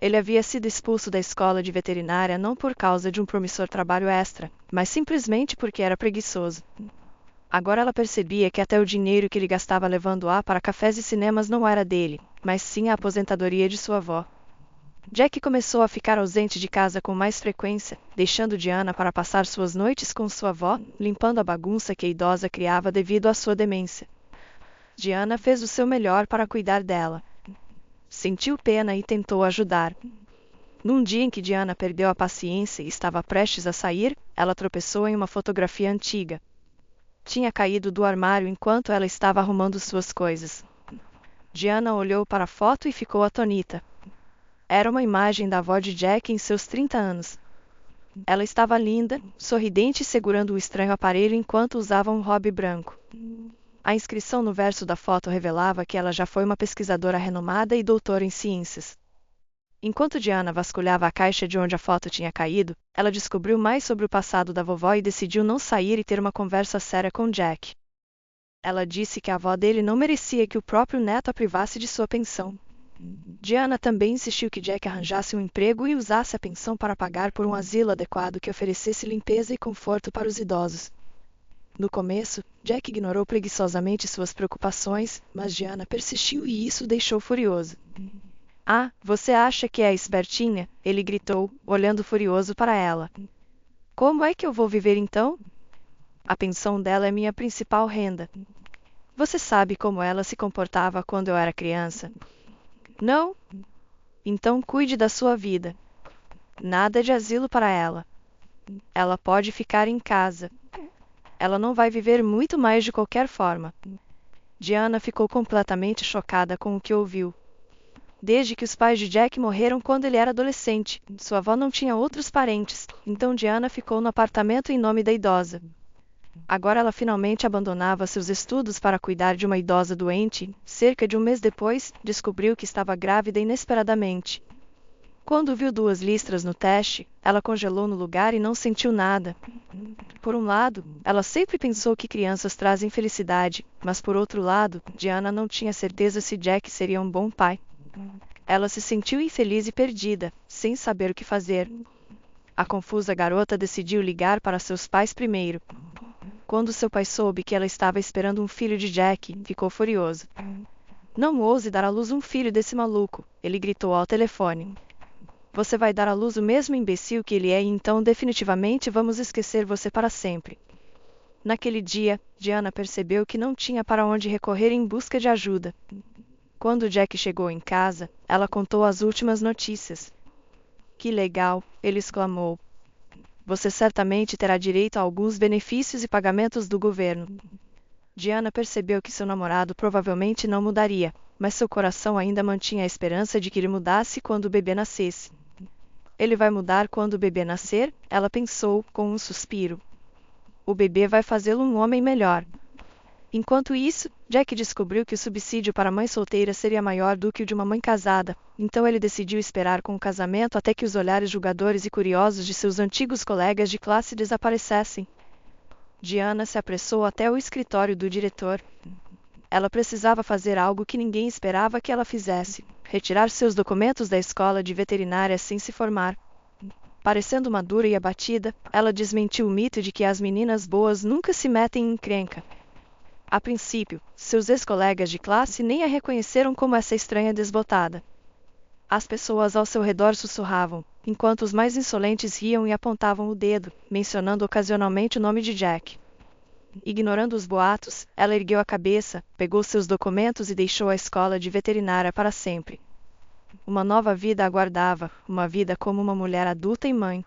Ele havia sido expulso da escola de veterinária não por causa de um promissor trabalho extra, mas simplesmente porque era preguiçoso. Agora ela percebia que até o dinheiro que ele gastava levando-a para cafés e cinemas não era dele, mas sim a aposentadoria de sua avó. Jack começou a ficar ausente de casa com mais frequência, deixando Diana para passar suas noites com sua avó, limpando a bagunça que a idosa criava devido à sua demência. Diana fez o seu melhor para cuidar dela. Sentiu pena e tentou ajudar. Num dia em que Diana perdeu a paciência e estava prestes a sair, ela tropeçou em uma fotografia antiga. Tinha caído do armário enquanto ela estava arrumando suas coisas. Diana olhou para a foto e ficou atônita. Era uma imagem da avó de Jack em seus 30 anos. Ela estava linda, sorridente e segurando o estranho aparelho enquanto usava um hobby branco. A inscrição no verso da foto revelava que ela já foi uma pesquisadora renomada e doutora em ciências. Enquanto Diana vasculhava a caixa de onde a foto tinha caído, ela descobriu mais sobre o passado da vovó e decidiu não sair e ter uma conversa séria com Jack. Ela disse que a avó dele não merecia que o próprio neto a privasse de sua pensão. Diana também insistiu que Jack arranjasse um emprego e usasse a pensão para pagar por um asilo adequado que oferecesse limpeza e conforto para os idosos. No começo, Jack ignorou preguiçosamente suas preocupações, mas Diana persistiu e isso o deixou furioso. Ah, você acha que é espertinha? Ele gritou, olhando furioso para ela. Como é que eu vou viver então? A pensão dela é minha principal renda. Você sabe como ela se comportava quando eu era criança? Não? Então cuide da sua vida. Nada de asilo para ela. Ela pode ficar em casa. Ela não vai viver muito mais de qualquer forma. Diana ficou completamente chocada com o que ouviu. Desde que os pais de Jack morreram quando ele era adolescente, sua avó não tinha outros parentes, então Diana ficou no apartamento em nome da idosa. Agora ela finalmente abandonava seus estudos para cuidar de uma idosa doente. Cerca de um mês depois, descobriu que estava grávida inesperadamente. Quando viu 2 listras no teste, ela congelou no lugar e não sentiu nada. Por um lado, ela sempre pensou que crianças trazem felicidade, mas por outro lado, Diana não tinha certeza se Jack seria um bom pai. Ela se sentiu infeliz e perdida, sem saber o que fazer. A confusa garota decidiu ligar para seus pais primeiro. Quando seu pai soube que ela estava esperando um filho de Jack, ficou furioso. Não ouse dar à luz um filho desse maluco, ele gritou ao telefone. Você vai dar à luz o mesmo imbecil que ele é e então definitivamente vamos esquecer você para sempre. Naquele dia, Diana percebeu que não tinha para onde recorrer em busca de ajuda. Quando Jack chegou em casa, ela contou as últimas notícias. Que legal, ele exclamou. Você certamente terá direito a alguns benefícios e pagamentos do governo. Diana percebeu que seu namorado provavelmente não mudaria, mas seu coração ainda mantinha a esperança de que ele mudasse quando o bebê nascesse. Ele vai mudar quando o bebê nascer, ela pensou, com um suspiro. O bebê vai fazê-lo um homem melhor. Enquanto isso, Jack descobriu que o subsídio para mãe solteira seria maior do que o de uma mãe casada, então ele decidiu esperar com o casamento até que os olhares julgadores e curiosos de seus antigos colegas de classe desaparecessem. Diana se apressou até o escritório do diretor. Ela precisava fazer algo que ninguém esperava que ela fizesse: retirar seus documentos da escola de veterinária sem se formar. Parecendo madura e abatida, ela desmentiu o mito de que as meninas boas nunca se metem em encrenca. A princípio, seus ex-colegas de classe nem a reconheceram como essa estranha desbotada. As pessoas ao seu redor sussurravam, enquanto os mais insolentes riam e apontavam o dedo, mencionando ocasionalmente o nome de Jack. Ignorando os boatos, ela ergueu a cabeça, pegou seus documentos e deixou a escola de veterinária para sempre. Uma nova vida aguardava, uma vida como uma mulher adulta e mãe.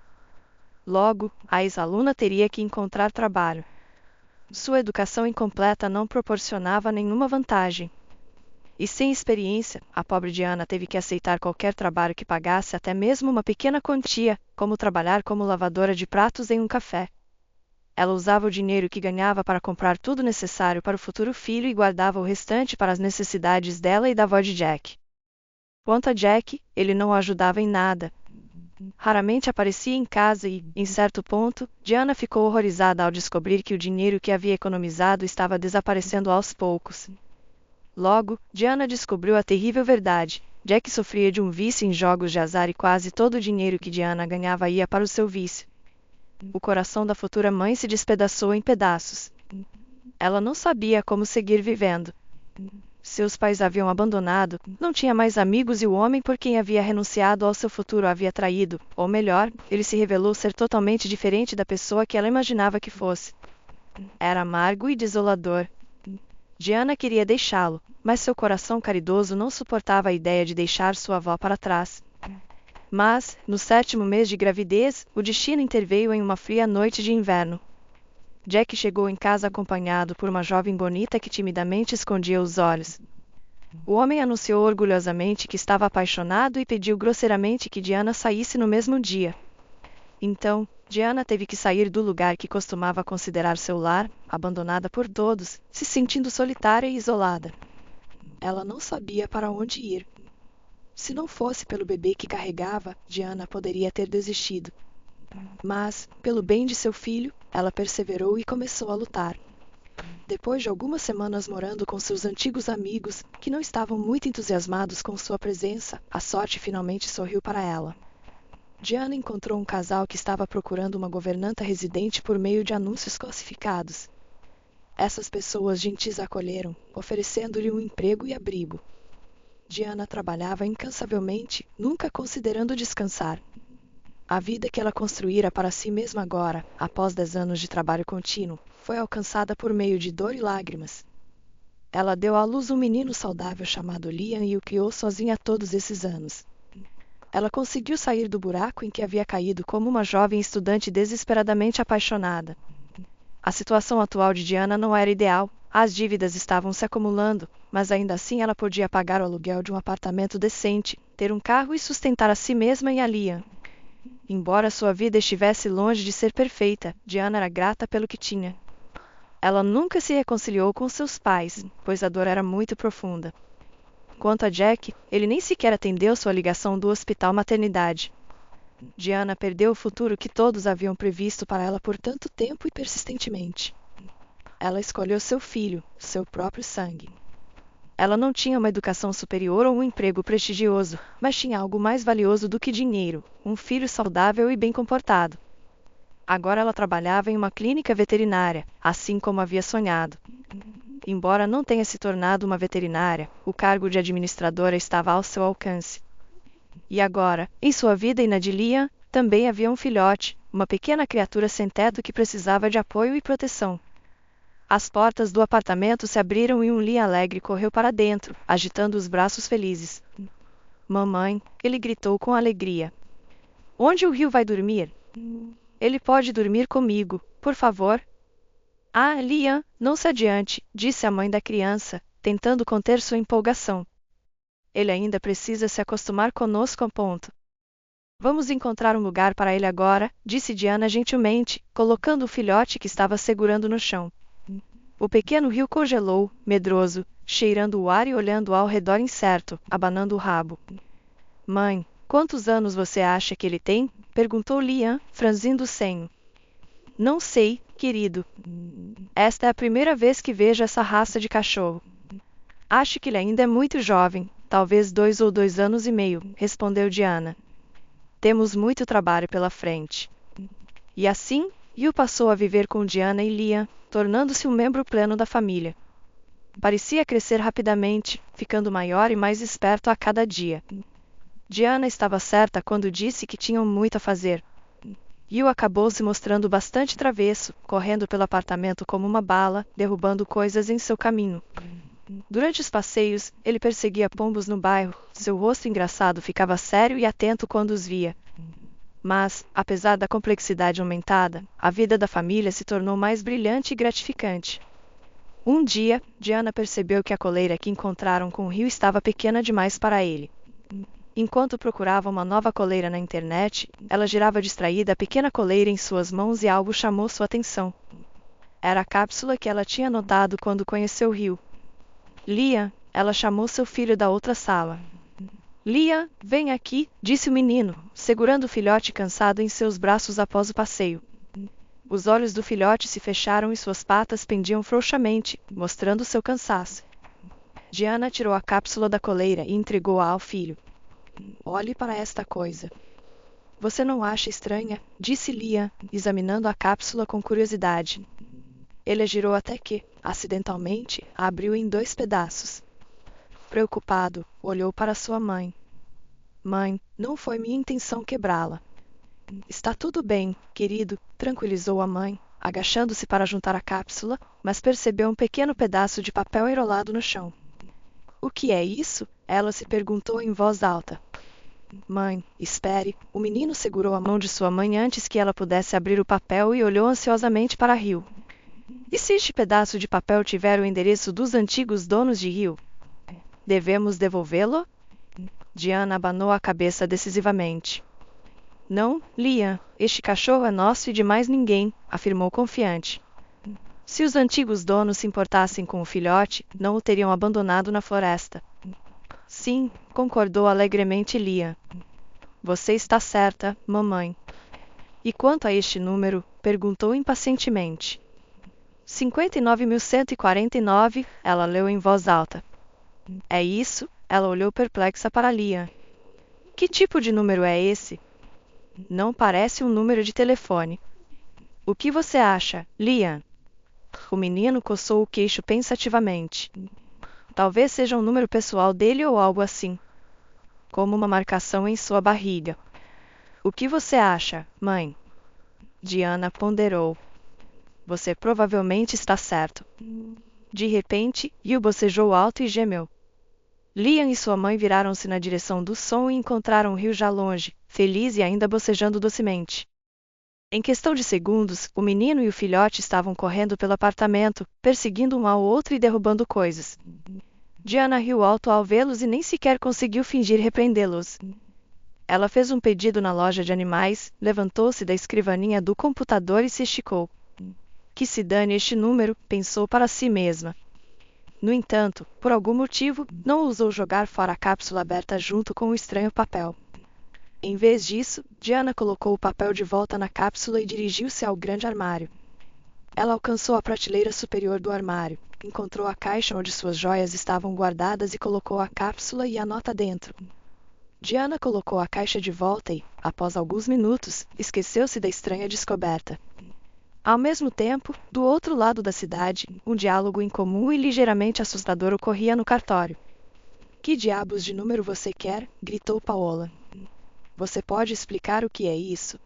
Logo, a ex-aluna teria que encontrar trabalho. Sua educação incompleta não proporcionava nenhuma vantagem. E sem experiência, a pobre Diana teve que aceitar qualquer trabalho que pagasse até mesmo uma pequena quantia, como trabalhar como lavadora de pratos em um café. Ela usava o dinheiro que ganhava para comprar tudo necessário para o futuro filho e guardava o restante para as necessidades dela e da avó de Jack. Quanto a Jack, ele não a ajudava em nada. Raramente aparecia em casa e, em certo ponto, Diana ficou horrorizada ao descobrir que o dinheiro que havia economizado estava desaparecendo aos poucos. Logo, Diana descobriu a terrível verdade: Jack sofria de um vício em jogos de azar e quase todo o dinheiro que Diana ganhava ia para o seu vício. O coração da futura mãe se despedaçou em pedaços. Ela não sabia como seguir vivendo. Seus pais a haviam abandonado, não tinha mais amigos e o homem por quem havia renunciado ao seu futuro a havia traído, ou melhor, ele se revelou ser totalmente diferente da pessoa que ela imaginava que fosse. Era amargo e desolador. Diana queria deixá-lo, mas seu coração caridoso não suportava a ideia de deixar sua avó para trás. Mas, no 7º mês de gravidez, o destino interveio em uma fria noite de inverno. Jack chegou em casa acompanhado por uma jovem bonita que timidamente escondia os olhos. O homem anunciou orgulhosamente que estava apaixonado e pediu grosseiramente que Diana saísse no mesmo dia. Então, Diana teve que sair do lugar que costumava considerar seu lar, abandonada por todos, se sentindo solitária e isolada. Ela não sabia para onde ir. Se não fosse pelo bebê que carregava, Diana poderia ter desistido. Mas, pelo bem de seu filho, ela perseverou e começou a lutar. Depois de algumas semanas morando com seus antigos amigos, que não estavam muito entusiasmados com sua presença, a sorte finalmente sorriu para ela. Diana encontrou um casal que estava procurando uma governanta residente por meio de anúncios classificados. Essas pessoas gentis a acolheram, oferecendo-lhe um emprego e abrigo. Diana trabalhava incansavelmente, nunca considerando descansar. A vida que ela construíra para si mesma agora, após 10 anos de trabalho contínuo, foi alcançada por meio de dor e lágrimas. Ela deu à luz um menino saudável chamado Liam e o criou sozinha todos esses anos. Ela conseguiu sair do buraco em que havia caído como uma jovem estudante desesperadamente apaixonada. A situação atual de Diana não era ideal, as dívidas estavam se acumulando, mas ainda assim ela podia pagar o aluguel de um apartamento decente, ter um carro e sustentar a si mesma e a Liam. Embora sua vida estivesse longe de ser perfeita, Diana era grata pelo que tinha. Ela nunca se reconciliou com seus pais, pois a dor era muito profunda. Quanto a Jack, ele nem sequer atendeu sua ligação do hospital maternidade. Diana perdeu o futuro que todos haviam previsto para ela por tanto tempo e persistentemente. Ela escolheu seu filho, seu próprio sangue. Ela não tinha uma educação superior ou um emprego prestigioso, mas tinha algo mais valioso do que dinheiro, um filho saudável e bem comportado. Agora ela trabalhava em uma clínica veterinária, assim como havia sonhado. Embora não tenha se tornado uma veterinária, o cargo de administradora estava ao seu alcance. E agora, em sua vida e na de Liam, também havia um filhote, uma pequena criatura sem teto que precisava de apoio e proteção. As portas do apartamento se abriram e um Liam alegre correu para dentro, agitando os braços felizes. Mamãe, ele gritou com alegria. Onde o Rio vai dormir? Ele pode dormir comigo, por favor? Ah, Liam, não se adiante, disse a mãe da criança, tentando conter sua empolgação. Ele ainda precisa se acostumar conosco a ponto. Vamos encontrar um lugar para ele agora, disse Diana gentilmente, colocando o filhote que estava segurando no chão. O pequeno Rio congelou, medroso, cheirando o ar e olhando ao redor incerto, abanando o rabo. Mãe, quantos anos você acha que ele tem? Perguntou Liam, franzindo o senho. Não sei, querido. Esta é a primeira vez que vejo essa raça de cachorro. Acho que ele ainda é muito jovem, talvez 2 ou 2 anos e meio, respondeu Diana. Temos muito trabalho pela frente. E assim, Yu passou a viver com Diana e Liam, tornando-se um membro pleno da família. Parecia crescer rapidamente, ficando maior e mais esperto a cada dia. Diana estava certa quando disse que tinham muito a fazer. Yu acabou se mostrando bastante travesso, correndo pelo apartamento como uma bala, derrubando coisas em seu caminho. Durante os passeios, ele perseguia pombos no bairro, seu rosto engraçado ficava sério e atento quando os via. Mas, apesar da complexidade aumentada, a vida da família se tornou mais brilhante e gratificante. Um dia, Diana percebeu que a coleira que encontraram com o Rio estava pequena demais para ele. Enquanto procurava uma nova coleira na internet, ela girava distraída a pequena coleira em suas mãos e algo chamou sua atenção. Era a cápsula que ela tinha notado quando conheceu Rio. Liam, ela chamou seu filho da outra sala. Liam, vem aqui, disse o menino, segurando o filhote cansado em seus braços após o passeio. Os olhos do filhote se fecharam e suas patas pendiam frouxamente, mostrando seu cansaço. Diana tirou a cápsula da coleira e entregou-a ao filho. Olhe para esta coisa. Você não acha estranha? Disse Liam, examinando a cápsula com curiosidade. Ele a girou até que, acidentalmente, a abriu em 2 pedaços. Preocupado, olhou para sua mãe. Mãe, não foi minha intenção quebrá-la. Está tudo bem, querido, tranquilizou a mãe, agachando-se para juntar a cápsula, mas percebeu um pequeno pedaço de papel enrolado no chão. O que é isso? Ela se perguntou em voz alta. Mãe, espere. O menino segurou a mão de sua mãe antes que ela pudesse abrir o papel e olhou ansiosamente para Rio. E se este pedaço de papel tiver o endereço dos antigos donos de Rio? Devemos devolvê-lo? Diana abanou a cabeça decisivamente. Não, Liam, este cachorro é nosso e de mais ninguém, afirmou confiante. Se os antigos donos se importassem com o filhote, não o teriam abandonado na floresta. Sim, concordou alegremente Liam. Você está certa, mamãe. E quanto a este número? Perguntou impacientemente. 59.149, ela leu em voz alta. É isso? Ela olhou perplexa para Liam. Que tipo de número é esse? Não parece um número de telefone. O que você acha, Liam? O menino coçou o queixo pensativamente. Talvez seja um número pessoal dele ou algo assim. Como uma marcação em sua barriga. O que você acha, mãe? Diana ponderou. Você provavelmente está certo. De repente, Will bocejou alto e gemeu. Liam e sua mãe viraram-se na direção do som e encontraram Rio já longe, feliz e ainda bocejando docemente. Em questão de segundos, o menino e o filhote estavam correndo pelo apartamento, perseguindo um ao outro e derrubando coisas. Diana riu alto ao vê-los e nem sequer conseguiu fingir repreendê-los. Ela fez um pedido na loja de animais, levantou-se da escrivaninha do computador e se esticou. Que se dane este número, pensou para si mesma. No entanto, por algum motivo, não ousou jogar fora a cápsula aberta junto com o estranho papel. Em vez disso, Diana colocou o papel de volta na cápsula e dirigiu-se ao grande armário. Ela alcançou a prateleira superior do armário, encontrou a caixa onde suas joias estavam guardadas e colocou a cápsula e a nota dentro. Diana colocou a caixa de volta e, após alguns minutos, esqueceu-se da estranha descoberta. Ao mesmo tempo, do outro lado da cidade, um diálogo incomum e ligeiramente assustador ocorria no cartório. Que diabos de número você quer? Gritou Paola. Você pode explicar o que é isso?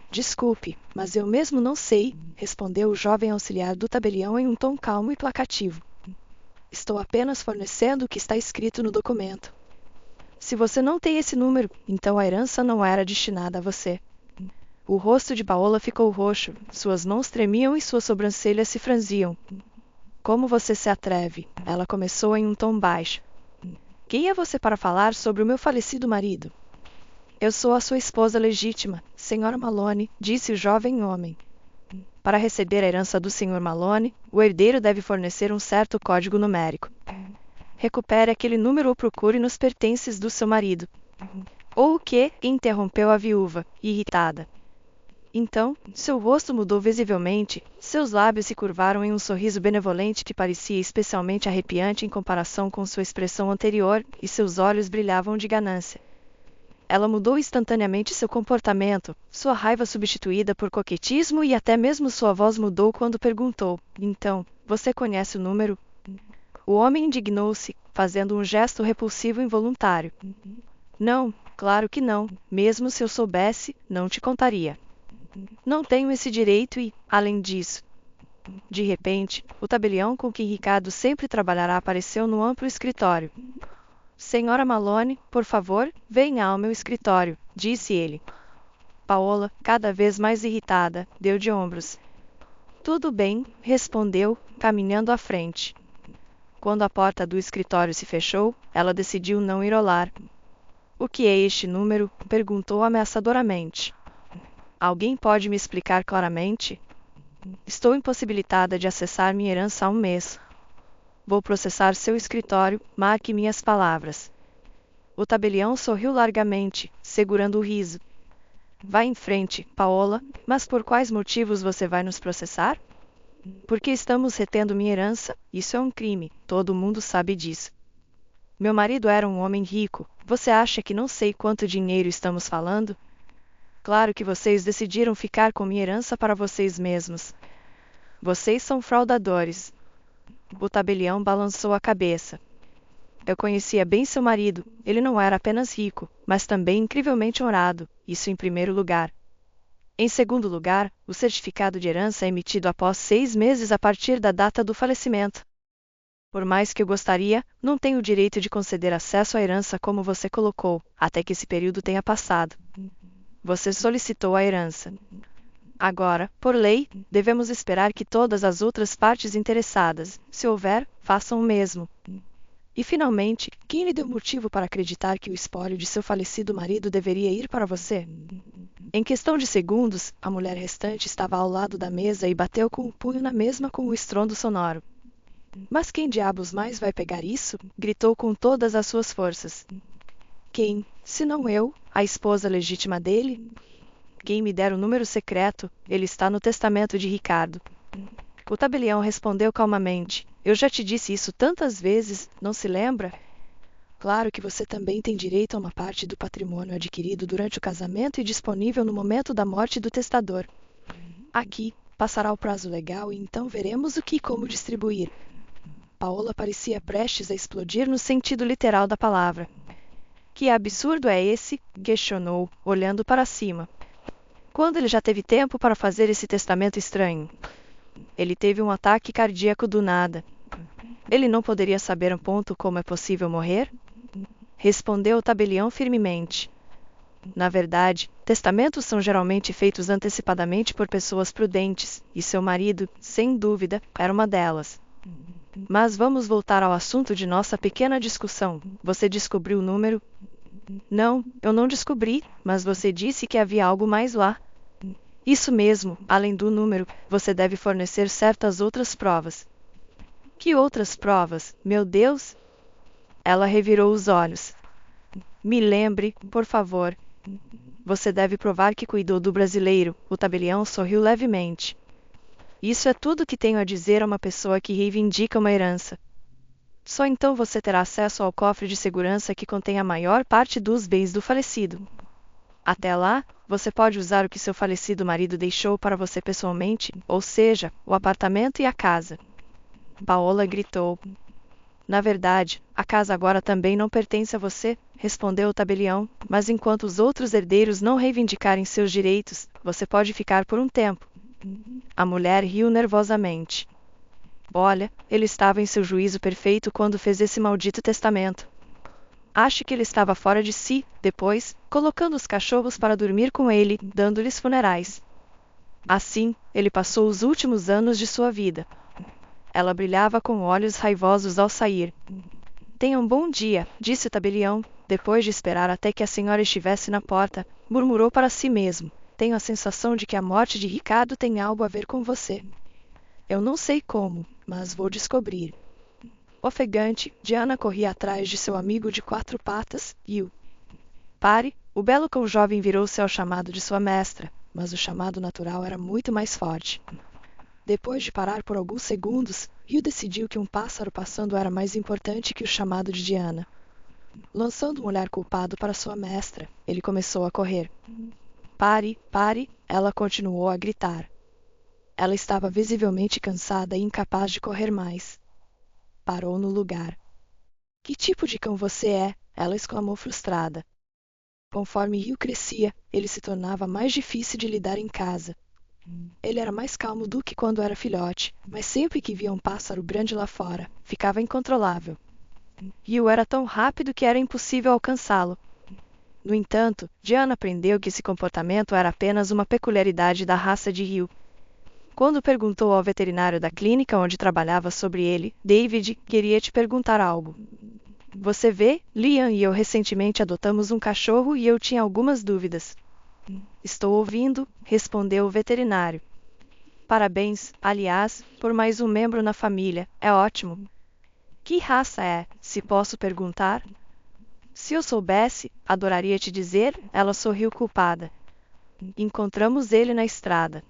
Desculpe, mas eu mesmo não sei, respondeu o jovem auxiliar do tabelião em um tom calmo e placativo. Estou apenas fornecendo o que está escrito no documento. Se você não tem esse número, então a herança não era destinada a você. O rosto de Paola ficou roxo, suas mãos tremiam e suas sobrancelhas se franziam. Como você se atreve? Ela começou em um tom baixo. Quem é você para falar sobre o meu falecido marido? Eu sou a sua esposa legítima, Sra. Malone, disse o jovem homem. Para receber a herança do Sr. Malone, o herdeiro deve fornecer um certo código numérico. Recupere aquele número ou procure nos pertences do seu marido. Ou o quê? Interrompeu a viúva, irritada. Então, seu rosto mudou visivelmente, seus lábios se curvaram em um sorriso benevolente que parecia especialmente arrepiante em comparação com sua expressão anterior, e seus olhos brilhavam de ganância. Ela mudou instantaneamente seu comportamento, sua raiva substituída por coquetismo e até mesmo sua voz mudou quando perguntou, então, você conhece o número? O homem indignou-se, fazendo um gesto repulsivo involuntário. Não, claro que não, mesmo se eu soubesse, não te contaria. Não tenho esse direito e, além disso... De repente, o tabelião com quem Ricardo sempre trabalhará apareceu no amplo escritório. Sra. Malone, por favor, venha ao meu escritório, disse ele. Paola, cada vez mais irritada, deu de ombros. Tudo bem, respondeu, caminhando à frente. Quando a porta do escritório se fechou, ela decidiu não ir ao lar. O que é este número? Perguntou ameaçadoramente. Alguém pode me explicar claramente? Estou impossibilitada de acessar minha herança há um mês. Vou processar seu escritório, marque minhas palavras. O tabelião sorriu largamente, segurando o riso. Vá em frente, Paola, mas por quais motivos você vai nos processar? Porque estamos retendo minha herança, isso é um crime, todo mundo sabe disso. Meu marido era um homem rico, você acha que não sei quanto dinheiro estamos falando? Claro que vocês decidiram ficar com minha herança para vocês mesmos. Vocês são fraudadores. O tabelião balançou a cabeça. Eu conhecia bem seu marido. Ele não era apenas rico, mas também incrivelmente honrado, isso em primeiro lugar. Em segundo lugar, o certificado de herança é emitido após 6 meses a partir da data do falecimento. Por mais que eu gostaria, não tenho o direito de conceder acesso à herança como você colocou, até que esse período tenha passado. Você solicitou a herança. Agora, por lei, devemos esperar que todas as outras partes interessadas, se houver, façam o mesmo. E finalmente, quem lhe deu motivo para acreditar que o espólio de seu falecido marido deveria ir para você? Em questão de segundos, a mulher restante estava ao lado da mesa e bateu com o punho na mesma com um estrondo sonoro. Mas quem diabos mais vai pegar isso? Gritou com todas as suas forças. Quem, se não eu, a esposa legítima dele? Quem me der o número secreto, ele está no testamento de Ricardo. O tabelião respondeu calmamente. Eu já te disse isso tantas vezes, não se lembra? Claro que você também tem direito a uma parte do patrimônio adquirido durante o casamento e disponível no momento da morte do testador. Aqui, passará o prazo legal e então veremos o que e como distribuir. Paola parecia prestes a explodir no sentido literal da palavra. Que absurdo é esse? Questionou, olhando para cima. Quando ele já teve tempo para fazer esse testamento estranho? Ele teve um ataque cardíaco do nada. Ele não poderia saber a ponto como é possível morrer? Respondeu o tabelião firmemente. Na verdade, testamentos são geralmente feitos antecipadamente por pessoas prudentes, e seu marido, sem dúvida, era uma delas. Mas vamos voltar ao assunto de nossa pequena discussão. Você descobriu o número? Não, eu não descobri, mas você disse que havia algo mais lá. Isso mesmo, além do número, você deve fornecer certas outras provas. Que outras provas, meu Deus? Ela revirou os olhos. Me lembre, por favor. Você deve provar que cuidou do brasileiro. O tabelião sorriu levemente. Isso é tudo que tenho a dizer a uma pessoa que reivindica uma herança. Só então você terá acesso ao cofre de segurança que contém a maior parte dos bens do falecido. Até lá, você pode usar o que seu falecido marido deixou para você pessoalmente, ou seja, o apartamento e a casa. Paola gritou. Na verdade, a casa agora também não pertence a você, respondeu o tabelião, mas enquanto os outros herdeiros não reivindicarem seus direitos, você pode ficar por um tempo. A mulher riu nervosamente. Olha, ele estava em seu juízo perfeito quando fez esse maldito testamento. Acho que ele estava fora de si, depois, colocando os cachorros para dormir com ele, dando-lhes funerais. Assim, ele passou os últimos anos de sua vida. Ela brilhava com olhos raivosos ao sair. Tenha um bom dia, disse o tabelião, depois de esperar até que a senhora estivesse na porta, murmurou para si mesmo. Tenho a sensação de que a morte de Ricardo tem algo a ver com você. Eu não sei como, mas vou descobrir. Ofegante, Diana corria atrás de seu amigo de 4 patas, e o... Pare, o belo cão jovem virou-se ao chamado de sua mestra, mas o chamado natural era muito mais forte. Depois de parar por alguns segundos, Hugh decidiu que um pássaro passando era mais importante que o chamado de Diana. Lançando um olhar culpado para sua mestra, ele começou a correr. Pare, pare, ela continuou a gritar. Ela estava visivelmente cansada e incapaz de correr mais. Parou no lugar. Que tipo de cão você é? Ela exclamou frustrada. Conforme Hugh crescia, ele se tornava mais difícil de lidar em casa. Ele era mais calmo do que quando era filhote, mas sempre que via um pássaro grande lá fora, ficava incontrolável. Hugh era tão rápido que era impossível alcançá-lo. No entanto, Diana aprendeu que esse comportamento era apenas uma peculiaridade da raça de Hugh. Quando perguntou ao veterinário da clínica onde trabalhava sobre ele, David, queria te perguntar algo. Você vê, Liam e eu recentemente adotamos um cachorro e eu tinha algumas dúvidas. Estou ouvindo, respondeu o veterinário. Parabéns, aliás, por mais um membro na família, é ótimo. Que raça é, se posso perguntar? Se eu soubesse, adoraria te dizer, ela sorriu culpada. Encontramos ele na estrada.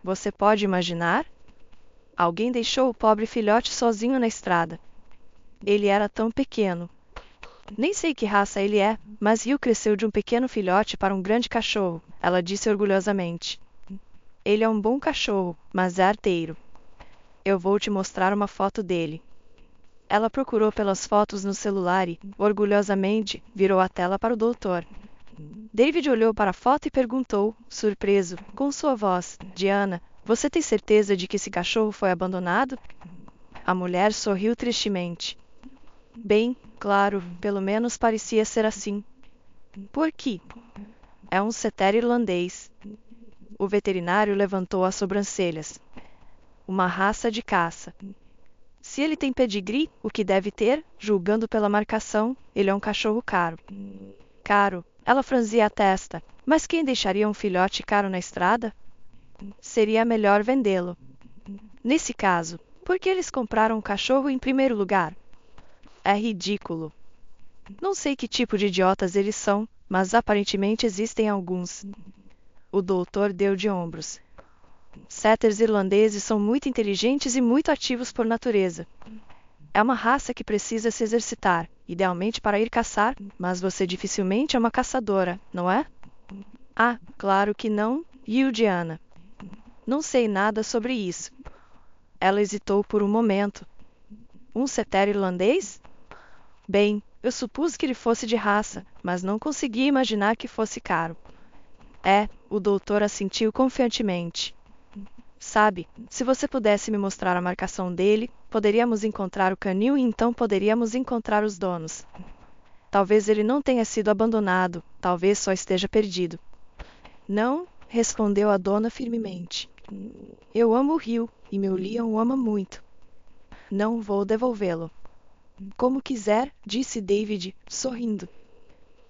Você pode imaginar? Alguém deixou o pobre filhote sozinho na estrada. Ele era tão pequeno. Nem sei que raça ele é, mas Hugh cresceu de um pequeno filhote para um grande cachorro, ela disse orgulhosamente. Ele é um bom cachorro, mas é arteiro. Eu vou te mostrar uma foto dele. Ela procurou pelas fotos no celular e, orgulhosamente, virou a tela para o doutor. David olhou para a foto e perguntou, surpreso, com sua voz: Diana, você tem certeza de que esse cachorro foi abandonado? A mulher sorriu tristemente. Bem, claro, pelo menos parecia ser assim. Por quê? É um setter irlandês. O veterinário levantou as sobrancelhas. Uma raça de caça. Se ele tem pedigree, o que deve ter, julgando pela marcação, ele é um cachorro caro. Caro, ela franzia a testa. Mas quem deixaria um filhote caro na estrada? Seria melhor vendê-lo. Nesse caso, por que eles compraram o cachorro em primeiro lugar? É ridículo. Não sei que tipo de idiotas eles são, mas aparentemente existem alguns. O doutor deu de ombros. Setters irlandeses são muito inteligentes e muito ativos por natureza. É uma raça que precisa se exercitar, idealmente para ir caçar, mas você dificilmente é uma caçadora, não é? Ah, claro que não, e Diana. Não sei nada sobre isso. Ela hesitou por um momento. Um setter irlandês? Bem, eu supus que ele fosse de raça, mas não consegui imaginar que fosse caro. O doutor assentiu confiantemente. Sabe, se você pudesse me mostrar a marcação dele, poderíamos encontrar o canil e então poderíamos encontrar os donos. Talvez ele não tenha sido abandonado, talvez só esteja perdido. Não, respondeu a dona firmemente. Eu amo o rio, e meu Leon o ama muito. Não vou devolvê-lo. Como quiser, disse David, sorrindo.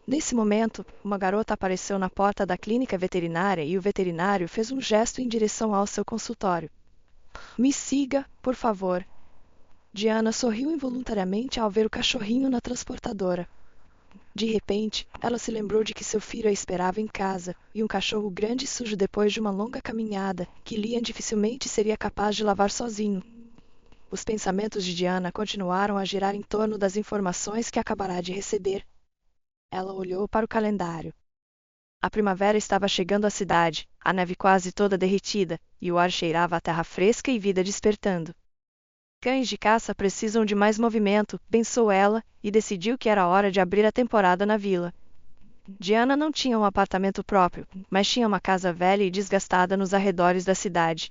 Nesse momento, uma garota apareceu na porta da clínica veterinária e o veterinário fez um gesto em direção ao seu consultório. Me siga, por favor. Diana sorriu involuntariamente ao ver o cachorrinho na transportadora. De repente, ela se lembrou de que seu filho a esperava em casa, e um cachorro grande e sujo depois de uma longa caminhada, que Liam dificilmente seria capaz de lavar sozinho. Os pensamentos de Diana continuaram a girar em torno das informações que acabará de receber. Ela olhou para o calendário. A primavera estava chegando à cidade, a neve quase toda derretida, e o ar cheirava a terra fresca e vida despertando. Cães de caça precisam de mais movimento, pensou ela, e decidiu que era hora de abrir a temporada na vila. Diana não tinha um apartamento próprio, mas tinha uma casa velha e desgastada nos arredores da cidade.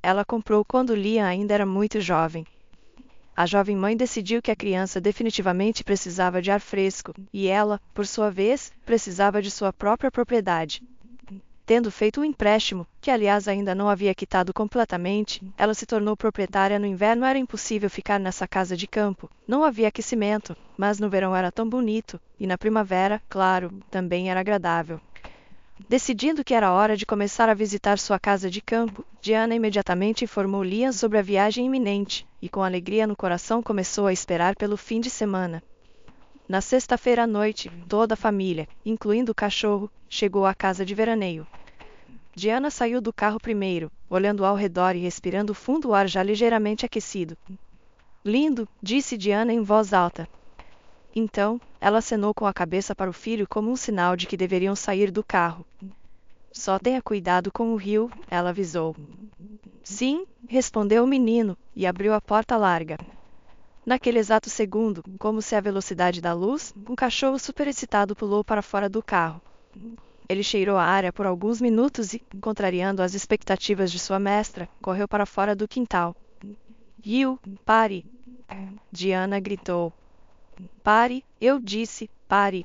Ela comprou quando Liam ainda era muito jovem. A jovem mãe decidiu que a criança definitivamente precisava de ar fresco, e ela, por sua vez, precisava de sua própria propriedade. Tendo feito um empréstimo, que aliás ainda não havia quitado completamente, ela se tornou proprietária. No inverno era impossível ficar nessa casa de campo, não havia aquecimento, mas no verão era tão bonito, e na primavera, claro, também era agradável. Decidindo que era hora de começar a visitar sua casa de campo, Diana imediatamente informou Liam sobre a viagem iminente, e com alegria no coração começou a esperar pelo fim de semana. Na sexta-feira à noite, toda a família, incluindo o cachorro, chegou à casa de veraneio. Diana saiu do carro primeiro, olhando ao redor e respirando fundo o ar já ligeiramente aquecido. Lindo, disse Diana em voz alta. Então, ela acenou com a cabeça para o filho como um sinal de que deveriam sair do carro. Só tenha cuidado com o rio, ela avisou. Sim, respondeu o menino, e abriu a porta larga. Naquele exato segundo, como se a velocidade da luz, um cachorro superexcitado pulou para fora do carro. Ele cheirou a área por alguns minutos e, contrariando as expectativas de sua mestra, correu para fora do quintal. Rio, pare! Diana gritou. Pare, eu disse, pare.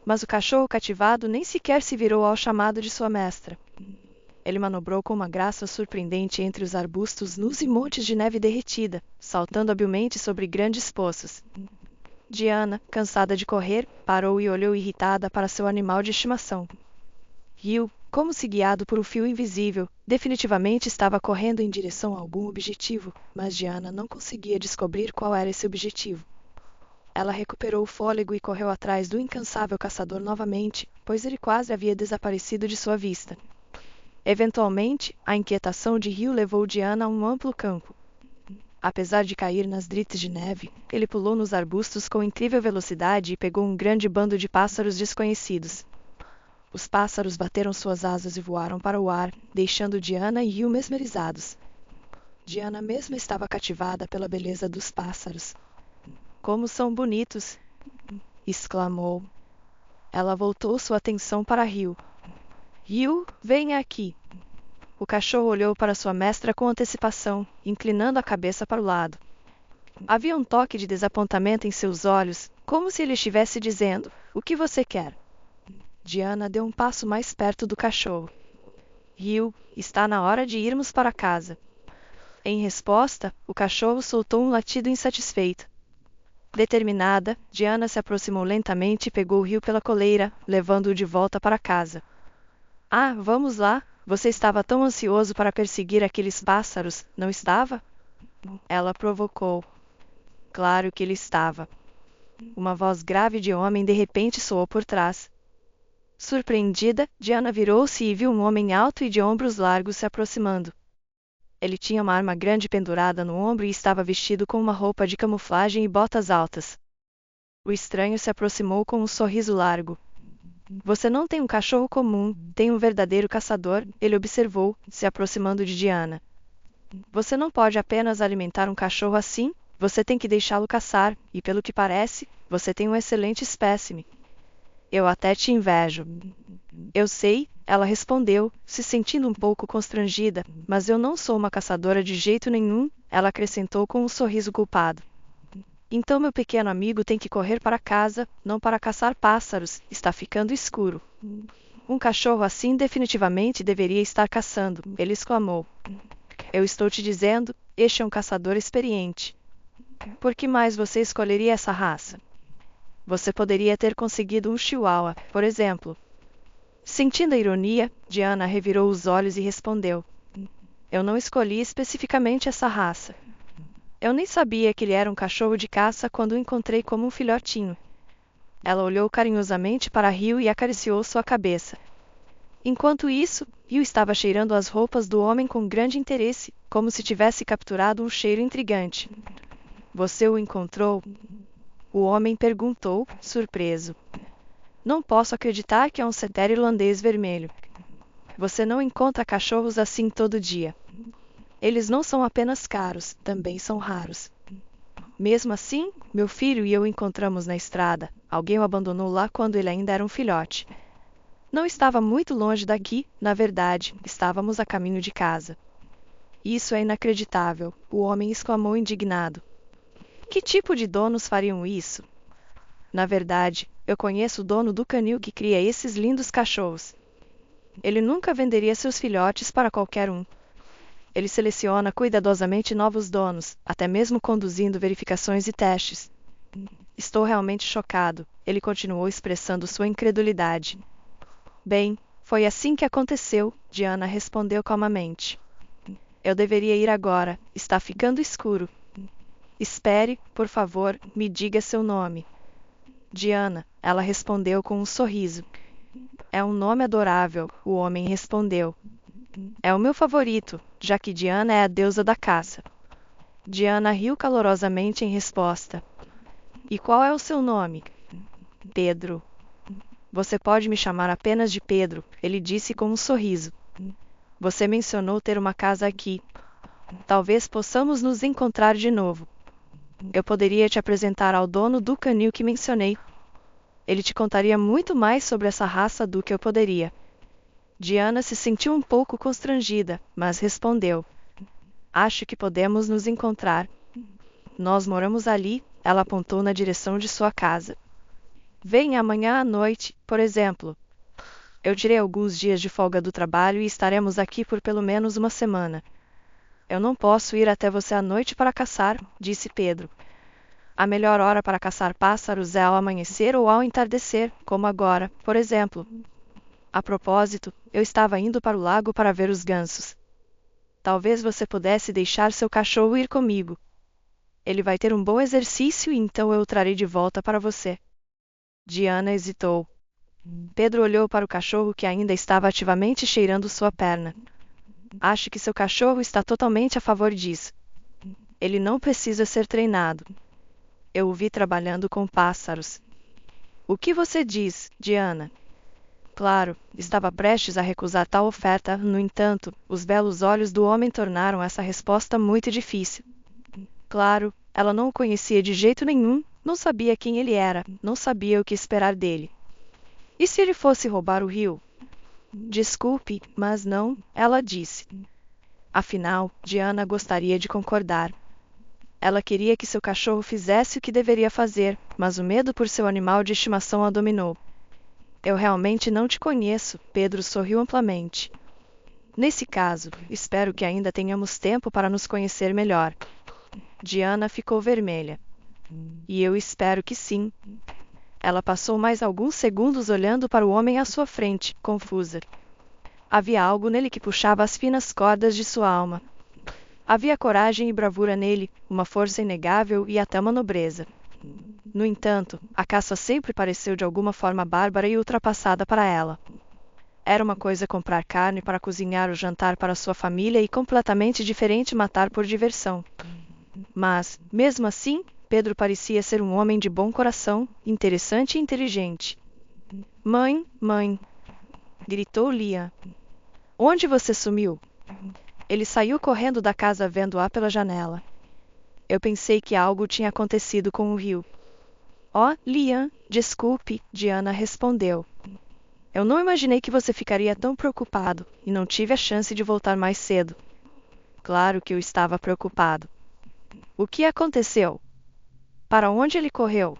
Mas o cachorro cativado nem sequer se virou ao chamado de sua mestra. Ele manobrou com uma graça surpreendente entre os arbustos nus e montes de neve derretida, saltando habilmente sobre grandes poços. Diana, cansada de correr, parou e olhou irritada para seu animal de estimação. Rio, como se guiado por um fio invisível, definitivamente estava correndo em direção a algum objetivo, mas Diana não conseguia descobrir qual era esse objetivo. Ela recuperou o fôlego e correu atrás do incansável caçador novamente, pois ele quase havia desaparecido de sua vista. Eventualmente, a inquietação de Rio levou Diana a um amplo campo. Apesar de cair nas drifts de neve, ele pulou nos arbustos com incrível velocidade e pegou um grande bando de pássaros desconhecidos. Os pássaros bateram suas asas e voaram para o ar, deixando Diana e Rio mesmerizados. Diana mesmo estava cativada pela beleza dos pássaros. Como são bonitos! Exclamou. Ela voltou sua atenção para Rio. Rio, venha aqui. O cachorro olhou para sua mestra com antecipação, inclinando a cabeça para o lado. Havia um toque de desapontamento em seus olhos, como se ele estivesse dizendo: "O que você quer?" Diana deu um passo mais perto do cachorro. Rio, está na hora de irmos para casa. Em resposta, o cachorro soltou um latido insatisfeito. Determinada, Diana se aproximou lentamente e pegou Rio pela coleira, levando-o de volta para casa. Ah, vamos lá! Você estava tão ansioso para perseguir aqueles pássaros, não estava? Ela provocou. Claro que ele estava. Uma voz grave de homem de repente soou por trás. Surpreendida, Diana virou-se e viu um homem alto e de ombros largos se aproximando. Ele tinha uma arma grande pendurada no ombro e estava vestido com uma roupa de camuflagem e botas altas. O estranho se aproximou com um sorriso largo. Você não tem um cachorro comum, tem um verdadeiro caçador, ele observou, se aproximando de Diana. Você não pode apenas alimentar um cachorro assim, você tem que deixá-lo caçar, e pelo que parece, você tem um excelente espécime. Eu até te invejo. Eu sei, ela respondeu, se sentindo um pouco constrangida, mas eu não sou uma caçadora de jeito nenhum, ela acrescentou com um sorriso culpado. Então meu pequeno amigo tem que correr para casa, não para caçar pássaros, está ficando escuro. Um cachorro assim definitivamente deveria estar caçando, ele exclamou. Eu estou te dizendo, este é um caçador experiente. Por que mais você escolheria essa raça? Você poderia ter conseguido um chihuahua, por exemplo. Sentindo a ironia, Diana revirou os olhos e respondeu. Eu não escolhi especificamente essa raça. Eu nem sabia que ele era um cachorro de caça quando o encontrei como um filhotinho. Ela olhou carinhosamente para Rio e acariciou sua cabeça. Enquanto isso, Rio estava cheirando as roupas do homem com grande interesse, como se tivesse capturado um cheiro intrigante. Você o encontrou? O homem perguntou, surpreso. Não posso acreditar que é um setter irlandês vermelho. Você não encontra cachorros assim todo dia. Eles não são apenas caros, também são raros. Mesmo assim, meu filho e eu o encontramos na estrada. Alguém o abandonou lá quando ele ainda era um filhote. Não estava muito longe daqui, na verdade, estávamos a caminho de casa. Isso é inacreditável, o homem exclamou indignado. Que tipo de donos fariam isso? Na verdade, eu conheço o dono do canil que cria esses lindos cachorros. Ele nunca venderia seus filhotes para qualquer um. Ele seleciona cuidadosamente novos donos, até mesmo conduzindo verificações e testes. Estou realmente chocado, ele continuou expressando sua incredulidade. Bem, foi assim que aconteceu, Diana respondeu calmamente. Eu deveria ir agora, está ficando escuro. Espere, por favor, me diga seu nome. Diana, ela respondeu com um sorriso. É um nome adorável, o homem respondeu. É o meu favorito, já que Diana é a deusa da caça. Diana riu calorosamente em resposta. E qual é o seu nome? Pedro. Você pode me chamar apenas de Pedro, ele disse com um sorriso. Você mencionou ter uma casa aqui. Talvez possamos nos encontrar de novo. Eu poderia te apresentar ao dono do canil que mencionei. Ele te contaria muito mais sobre essa raça do que eu poderia. Diana se sentiu um pouco constrangida, mas respondeu. Acho que podemos nos encontrar. Nós moramos ali, ela apontou na direção de sua casa. Venha amanhã à noite, por exemplo. Eu tirei alguns dias de folga do trabalho e estaremos aqui por pelo menos uma semana. Eu não posso ir até você à noite para caçar, disse Pedro. A melhor hora para caçar pássaros é ao amanhecer ou ao entardecer, como agora, por exemplo. A propósito, eu estava indo para o lago para ver os gansos. Talvez você pudesse deixar seu cachorro ir comigo. Ele vai ter um bom exercício e então eu o trarei de volta para você. Diana hesitou. Pedro olhou para o cachorro que ainda estava ativamente cheirando sua perna. Acho que seu cachorro está totalmente a favor disso. Ele não precisa ser treinado. Eu o vi trabalhando com pássaros. O que você diz, Diana? Claro, estava prestes a recusar tal oferta, no entanto, os belos olhos do homem tornaram essa resposta muito difícil. Claro, ela não o conhecia de jeito nenhum, não sabia quem ele era, não sabia o que esperar dele. E se ele fosse roubar o rio? Desculpe, mas não, ela disse. Afinal, Diana gostaria de concordar. Ela queria que seu cachorro fizesse o que deveria fazer, mas o medo por seu animal de estimação a dominou. Eu realmente não te conheço, Pedro sorriu amplamente. Nesse caso, espero que ainda tenhamos tempo para nos conhecer melhor. Diana ficou vermelha. E eu espero que sim. Ela passou mais alguns segundos olhando para o homem à sua frente, confusa. Havia algo nele que puxava as finas cordas de sua alma. Havia coragem e bravura nele, uma força inegável e até uma nobreza. No entanto, a caça sempre pareceu de alguma forma bárbara e ultrapassada para ela. Era uma coisa comprar carne para cozinhar o jantar para sua família e completamente diferente matar por diversão. Mas, mesmo assim, Pedro parecia ser um homem de bom coração, interessante e inteligente. Mãe, mãe! Gritou Lia. Onde você sumiu? Ele saiu correndo da casa vendo-a pela janela. Eu pensei que algo tinha acontecido com o rio. Oh, Liam, desculpe, Diana respondeu. Eu não imaginei que você ficaria tão preocupado, e não tive a chance de voltar mais cedo. Claro que eu estava preocupado. O que aconteceu? Para onde ele correu?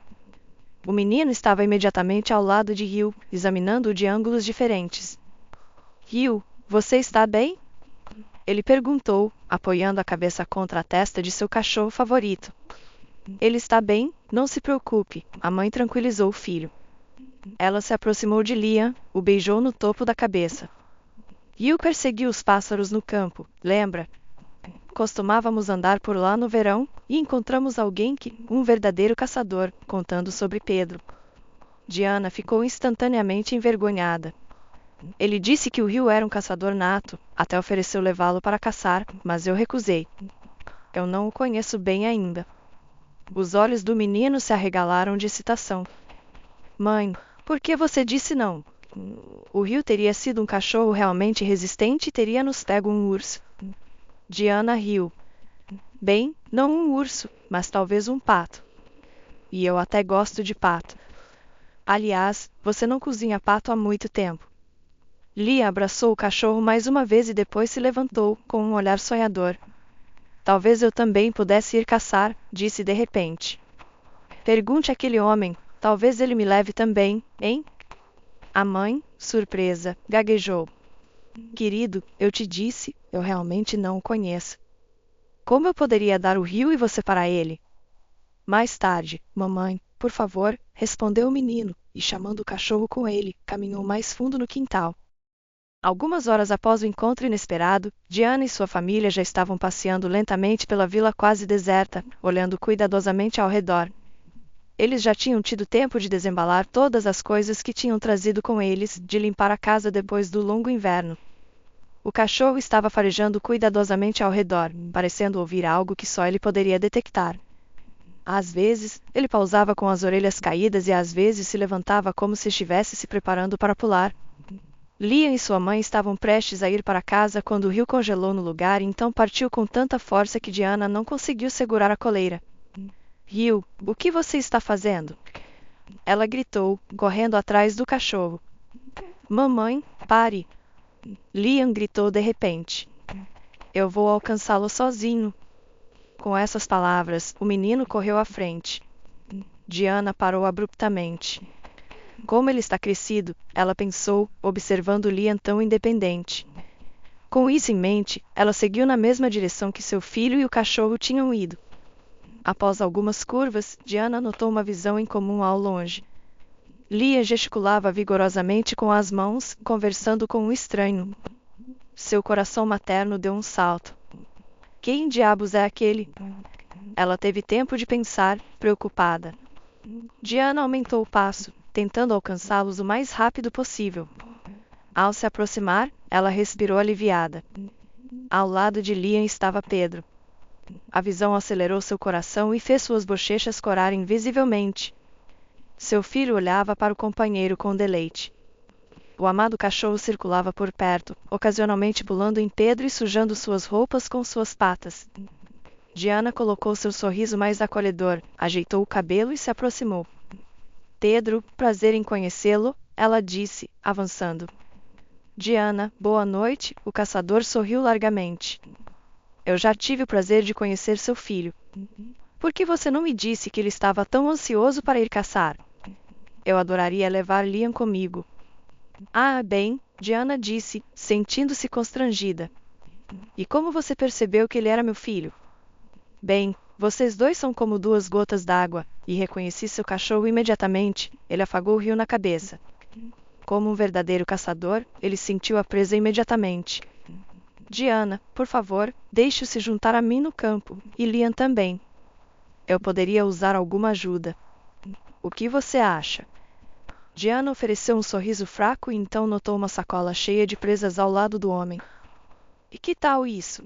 O menino estava imediatamente ao lado de Hugh, examinando-o de ângulos diferentes. Hugh, você está bem? Ele perguntou, apoiando a cabeça contra a testa de seu cachorro favorito. Ele está bem, não se preocupe, a mãe tranquilizou o filho. Ela se aproximou de Liam, o beijou no topo da cabeça. Hugh perseguiu os pássaros no campo, lembra? Costumávamos andar por lá no verão, e encontramos alguém um verdadeiro caçador, contando sobre Pedro. Diana ficou instantaneamente envergonhada. Ele disse que o Hugh era um caçador nato, até ofereceu levá-lo para caçar, mas eu recusei. Eu não o conheço bem ainda. Os olhos do menino se arregalaram de excitação. Mãe, por que você disse não? O Hugh teria sido um cachorro realmente resistente e teria nos pego um urso. Diana riu. Bem, não um urso, mas talvez um pato. E eu até gosto de pato. Aliás, você não cozinha pato há muito tempo. Lia abraçou o cachorro mais uma vez e depois se levantou, com um olhar sonhador. Talvez eu também pudesse ir caçar, disse de repente. Pergunte àquele homem, talvez ele me leve também, hein? A mãe, surpresa, gaguejou. Querido, eu te disse, eu realmente não o conheço. Como eu poderia dar o rio e você para ele? Mais tarde, mamãe, por favor, respondeu o menino, e chamando o cachorro com ele, caminhou mais fundo no quintal. Algumas horas após o encontro inesperado, Diana e sua família já estavam passeando lentamente pela vila quase deserta, olhando cuidadosamente ao redor. Eles já tinham tido tempo de desembalar todas as coisas que tinham trazido com eles, de limpar a casa depois do longo inverno. O cachorro estava farejando cuidadosamente ao redor, parecendo ouvir algo que só ele poderia detectar. Às vezes, ele pausava com as orelhas caídas e às vezes se levantava como se estivesse se preparando para pular. Liam e sua mãe estavam prestes a ir para casa quando o rio congelou no lugar e então partiu com tanta força que Diana não conseguiu segurar a coleira. Hugh, o que você está fazendo? Ela gritou, correndo atrás do cachorro. Mamãe, pare! Liam gritou de repente. Eu vou alcançá-lo sozinho. Com essas palavras, o menino correu à frente. Diana parou abruptamente. Como ele está crescido, ela pensou, observando Liam tão independente. Com isso em mente, ela seguiu na mesma direção que seu filho e o cachorro tinham ido. Após algumas curvas, Diana notou uma visão incomum ao longe. Liam gesticulava vigorosamente com as mãos, conversando com um estranho. Seu coração materno deu um salto. Quem diabos é aquele? Ela teve tempo de pensar, preocupada. Diana aumentou o passo, tentando alcançá-los o mais rápido possível. Ao se aproximar, ela respirou aliviada. Ao lado de Liam estava Pedro. A visão acelerou seu coração e fez suas bochechas corarem visivelmente. Seu filho olhava para o companheiro com deleite. O amado cachorro circulava por perto, ocasionalmente pulando em Pedro e sujando suas roupas com suas patas. Diana colocou seu sorriso mais acolhedor, ajeitou o cabelo e se aproximou. Pedro, prazer em conhecê-lo, ela disse, avançando. Diana, boa noite, o caçador sorriu largamente. Eu já tive o prazer de conhecer seu filho. Por que você não me disse que ele estava tão ansioso para ir caçar? Eu adoraria levar Liam comigo. Ah, bem, Diana disse, sentindo-se constrangida. E como você percebeu que ele era meu filho? Bem, vocês dois são como duas gotas d'água, e reconheci seu cachorro imediatamente, ele afagou o rio na cabeça. Como um verdadeiro caçador, ele sentiu a presa imediatamente. Diana, por favor, deixe-o se juntar a mim no campo, e Liam também. Eu poderia usar alguma ajuda. O que você acha? Diana ofereceu um sorriso fraco e então notou uma sacola cheia de presas ao lado do homem. E que tal isso?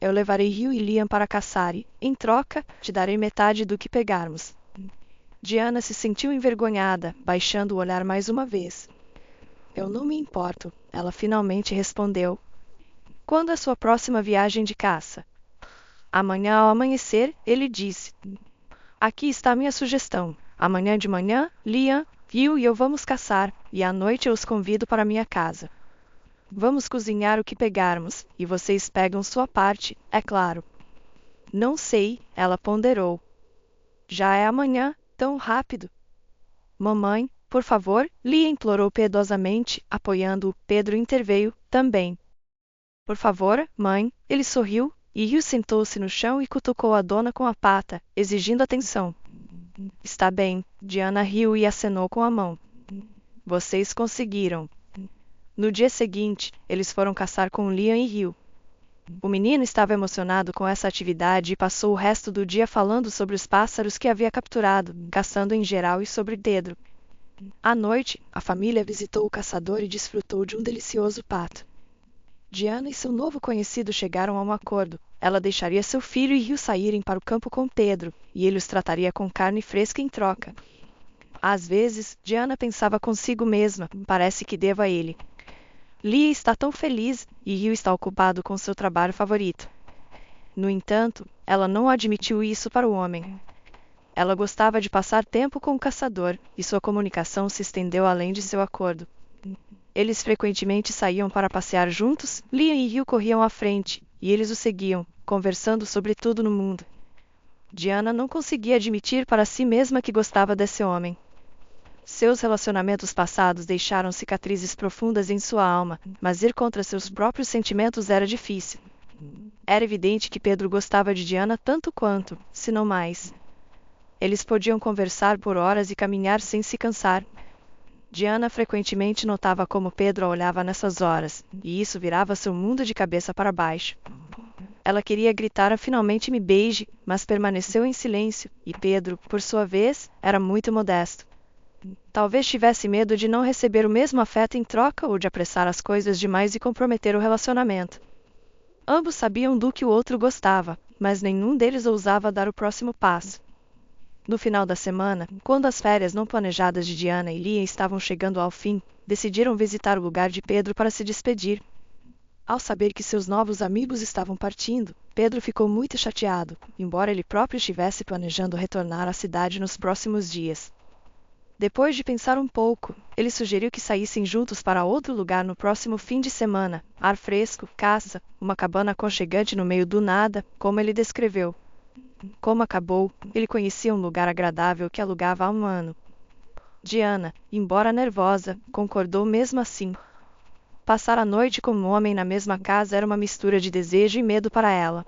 Eu levarei Hugh e Liam para caçar e, em troca, te darei metade do que pegarmos. Diana se sentiu envergonhada, baixando o olhar mais uma vez. Eu não me importo, ela finalmente respondeu. Quando é sua próxima viagem de caça? Amanhã ao amanhecer, ele disse. Aqui está minha sugestão. Amanhã de manhã, Liam, Hugh e eu vamos caçar, e à noite eu os convido para minha casa. Vamos cozinhar o que pegarmos, e vocês pegam sua parte, é claro. Não sei, ela ponderou. Já é amanhã, tão rápido. Mamãe, por favor, Lia implorou piedosamente, apoiando-o. Pedro interveio, também. Por favor, mãe, ele sorriu, e Hugh sentou-se no chão e cutucou a dona com a pata, exigindo atenção. Está bem, Diana riu e acenou com a mão. Vocês conseguiram. No dia seguinte, eles foram caçar com Liam e Hugh. O menino estava emocionado com essa atividade e passou o resto do dia falando sobre os pássaros que havia capturado, caçando em geral e sobre Pedro. À noite, a família visitou o caçador e desfrutou de um delicioso pato. Diana e seu novo conhecido chegaram a um acordo. Ela deixaria seu filho e Hugh saírem para o campo com Pedro, e ele os trataria com carne fresca em troca. Às vezes, Diana pensava consigo mesma, parece que devo a ele. Lia está tão feliz, e Hugh está ocupado com seu trabalho favorito. No entanto, ela não admitiu isso para o homem. Ela gostava de passar tempo com o caçador, e sua comunicação se estendeu além de seu acordo. Eles frequentemente saíam para passear juntos, Liam e Hugh corriam à frente, e eles o seguiam, conversando sobre tudo no mundo. Diana não conseguia admitir para si mesma que gostava desse homem. Seus relacionamentos passados deixaram cicatrizes profundas em sua alma, mas ir contra seus próprios sentimentos era difícil. Era evidente que Pedro gostava de Diana tanto quanto, se não mais. Eles podiam conversar por horas e caminhar sem se cansar. Diana frequentemente notava como Pedro a olhava nessas horas, e isso virava seu mundo de cabeça para baixo. Ela queria gritar finalmente me beije, mas permaneceu em silêncio, e Pedro, por sua vez, era muito modesto. Talvez tivesse medo de não receber o mesmo afeto em troca ou de apressar as coisas demais e comprometer o relacionamento. Ambos sabiam do que o outro gostava, mas nenhum deles ousava dar o próximo passo. No final da semana, quando as férias não planejadas de Diana e Lia estavam chegando ao fim, decidiram visitar o lugar de Pedro para se despedir. Ao saber que seus novos amigos estavam partindo, Pedro ficou muito chateado, embora ele próprio estivesse planejando retornar à cidade nos próximos dias. Depois de pensar um pouco, ele sugeriu que saíssem juntos para outro lugar no próximo fim de semana, ar fresco, caça, uma cabana aconchegante no meio do nada, como ele descreveu. Como acabou, ele conhecia um lugar agradável que alugava há um ano. Diana, embora nervosa, concordou mesmo assim. Passar a noite com um homem na mesma casa era uma mistura de desejo e medo para ela.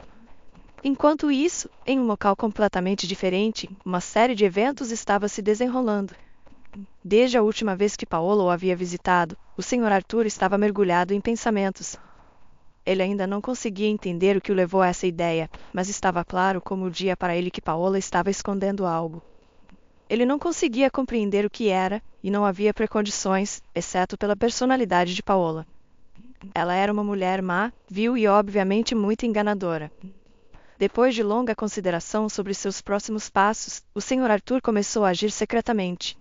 Enquanto isso, em um local completamente diferente, uma série de eventos estava se desenrolando. Desde a última vez que Paolo o havia visitado, o Sr. Arthur estava mergulhado em pensamentos. Ele ainda não conseguia entender o que o levou a essa ideia, mas estava claro como o dia para ele que Paola estava escondendo algo. Ele não conseguia compreender o que era, e não havia precondições, exceto pela personalidade de Paola. Ela era uma mulher má, vil e obviamente muito enganadora. Depois de longa consideração sobre seus próximos passos, o Sr. Arthur começou a agir secretamente.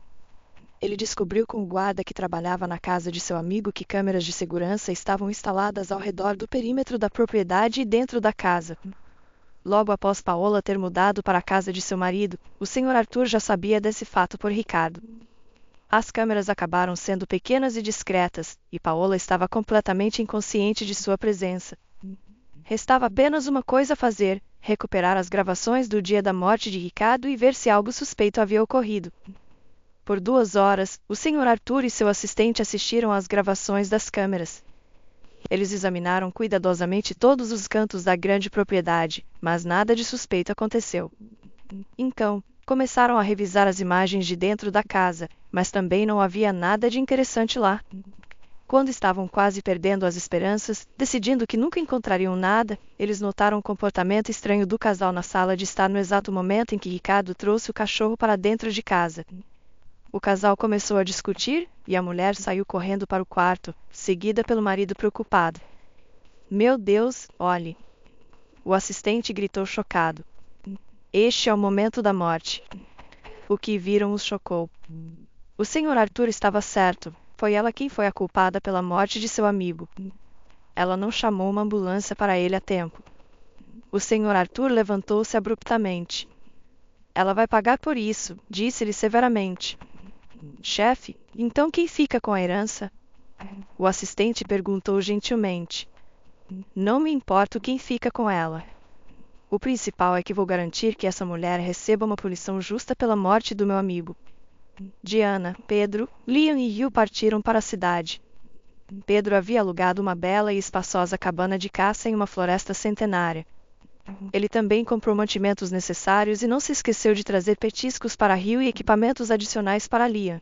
Ele descobriu com o guarda que trabalhava na casa de seu amigo que câmeras de segurança estavam instaladas ao redor do perímetro da propriedade e dentro da casa. Logo após Paola ter mudado para a casa de seu marido, o Sr. Arthur já sabia desse fato por Ricardo. As câmeras acabaram sendo pequenas e discretas, e Paola estava completamente inconsciente de sua presença. Restava apenas uma coisa a fazer: recuperar as gravações do dia da morte de Ricardo e ver se algo suspeito havia ocorrido. Por 2 horas, o Sr. Arthur e seu assistente assistiram às gravações das câmeras. Eles examinaram cuidadosamente todos os cantos da grande propriedade, mas nada de suspeito aconteceu. Então, começaram a revisar as imagens de dentro da casa, mas também não havia nada de interessante lá. Quando estavam quase perdendo as esperanças, decidindo que nunca encontrariam nada, eles notaram um comportamento estranho do casal na sala de estar no exato momento em que Ricardo trouxe o cachorro para dentro de casa. O casal começou a discutir, e a mulher saiu correndo para o quarto, seguida pelo marido preocupado. "Meu Deus, olhe!" O assistente gritou chocado. "Este é o momento da morte." O que viram os chocou. O Sr. Arthur estava certo. Foi ela quem foi a culpada pela morte de seu amigo. Ela não chamou uma ambulância para ele a tempo. O Sr. Arthur levantou-se abruptamente. "Ela vai pagar por isso", disse-lhe severamente. "Chefe, então quem fica com a herança?" O assistente perguntou gentilmente. "Não me importa quem fica com ela. O principal é que vou garantir que essa mulher receba uma punição justa pela morte do meu amigo." Diana, Pedro, Liam e Hugh partiram para a cidade. Pedro havia alugado uma bela e espaçosa cabana de caça em uma floresta centenária. Ele também comprou mantimentos necessários e não se esqueceu de trazer petiscos para Hugh e equipamentos adicionais para Liam.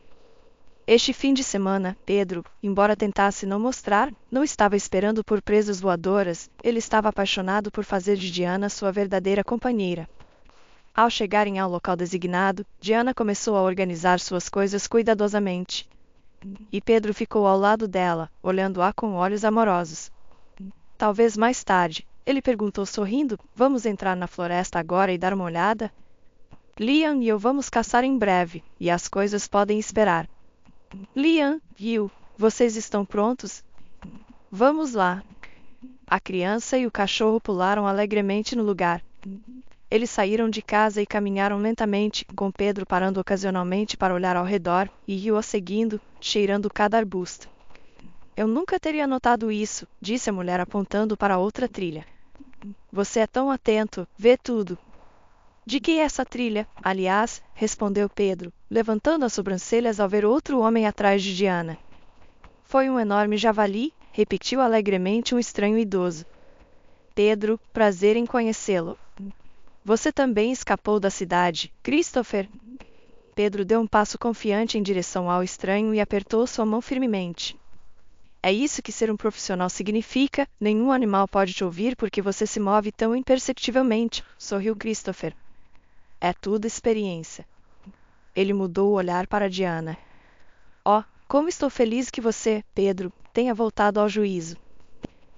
Este fim de semana, Pedro, embora tentasse não mostrar, não estava esperando por presas voadoras, ele estava apaixonado por fazer de Diana sua verdadeira companheira. Ao chegarem ao local designado, Diana começou a organizar suas coisas cuidadosamente. E Pedro ficou ao lado dela, olhando-a com olhos amorosos. Talvez mais tarde, ele perguntou sorrindo: "Vamos entrar na floresta agora e dar uma olhada? Liam e eu vamos caçar em breve, e as coisas podem esperar." "Liam, Hugh, vocês estão prontos? Vamos lá." A criança e o cachorro pularam alegremente no lugar. Eles saíram de casa e caminharam lentamente, com Pedro parando ocasionalmente para olhar ao redor, e Hugh a seguindo, cheirando cada arbusto. "Eu nunca teria notado isso", disse a mulher apontando para outra trilha. "Você é tão atento, vê tudo." "De que é essa trilha, aliás?", respondeu Pedro, levantando as sobrancelhas ao ver outro homem atrás de Diana. "Foi um enorme javali", repetiu alegremente um estranho idoso. "Pedro, prazer em conhecê-lo. Você também escapou da cidade, Christopher?" Pedro deu um passo confiante em direção ao estranho e apertou sua mão firmemente. "É isso que ser um profissional significa: nenhum animal pode te ouvir porque você se move tão imperceptivelmente", sorriu Christopher. "É tudo experiência." Ele mudou o olhar para Diana. "Oh, como estou feliz que você, Pedro, tenha voltado ao juízo.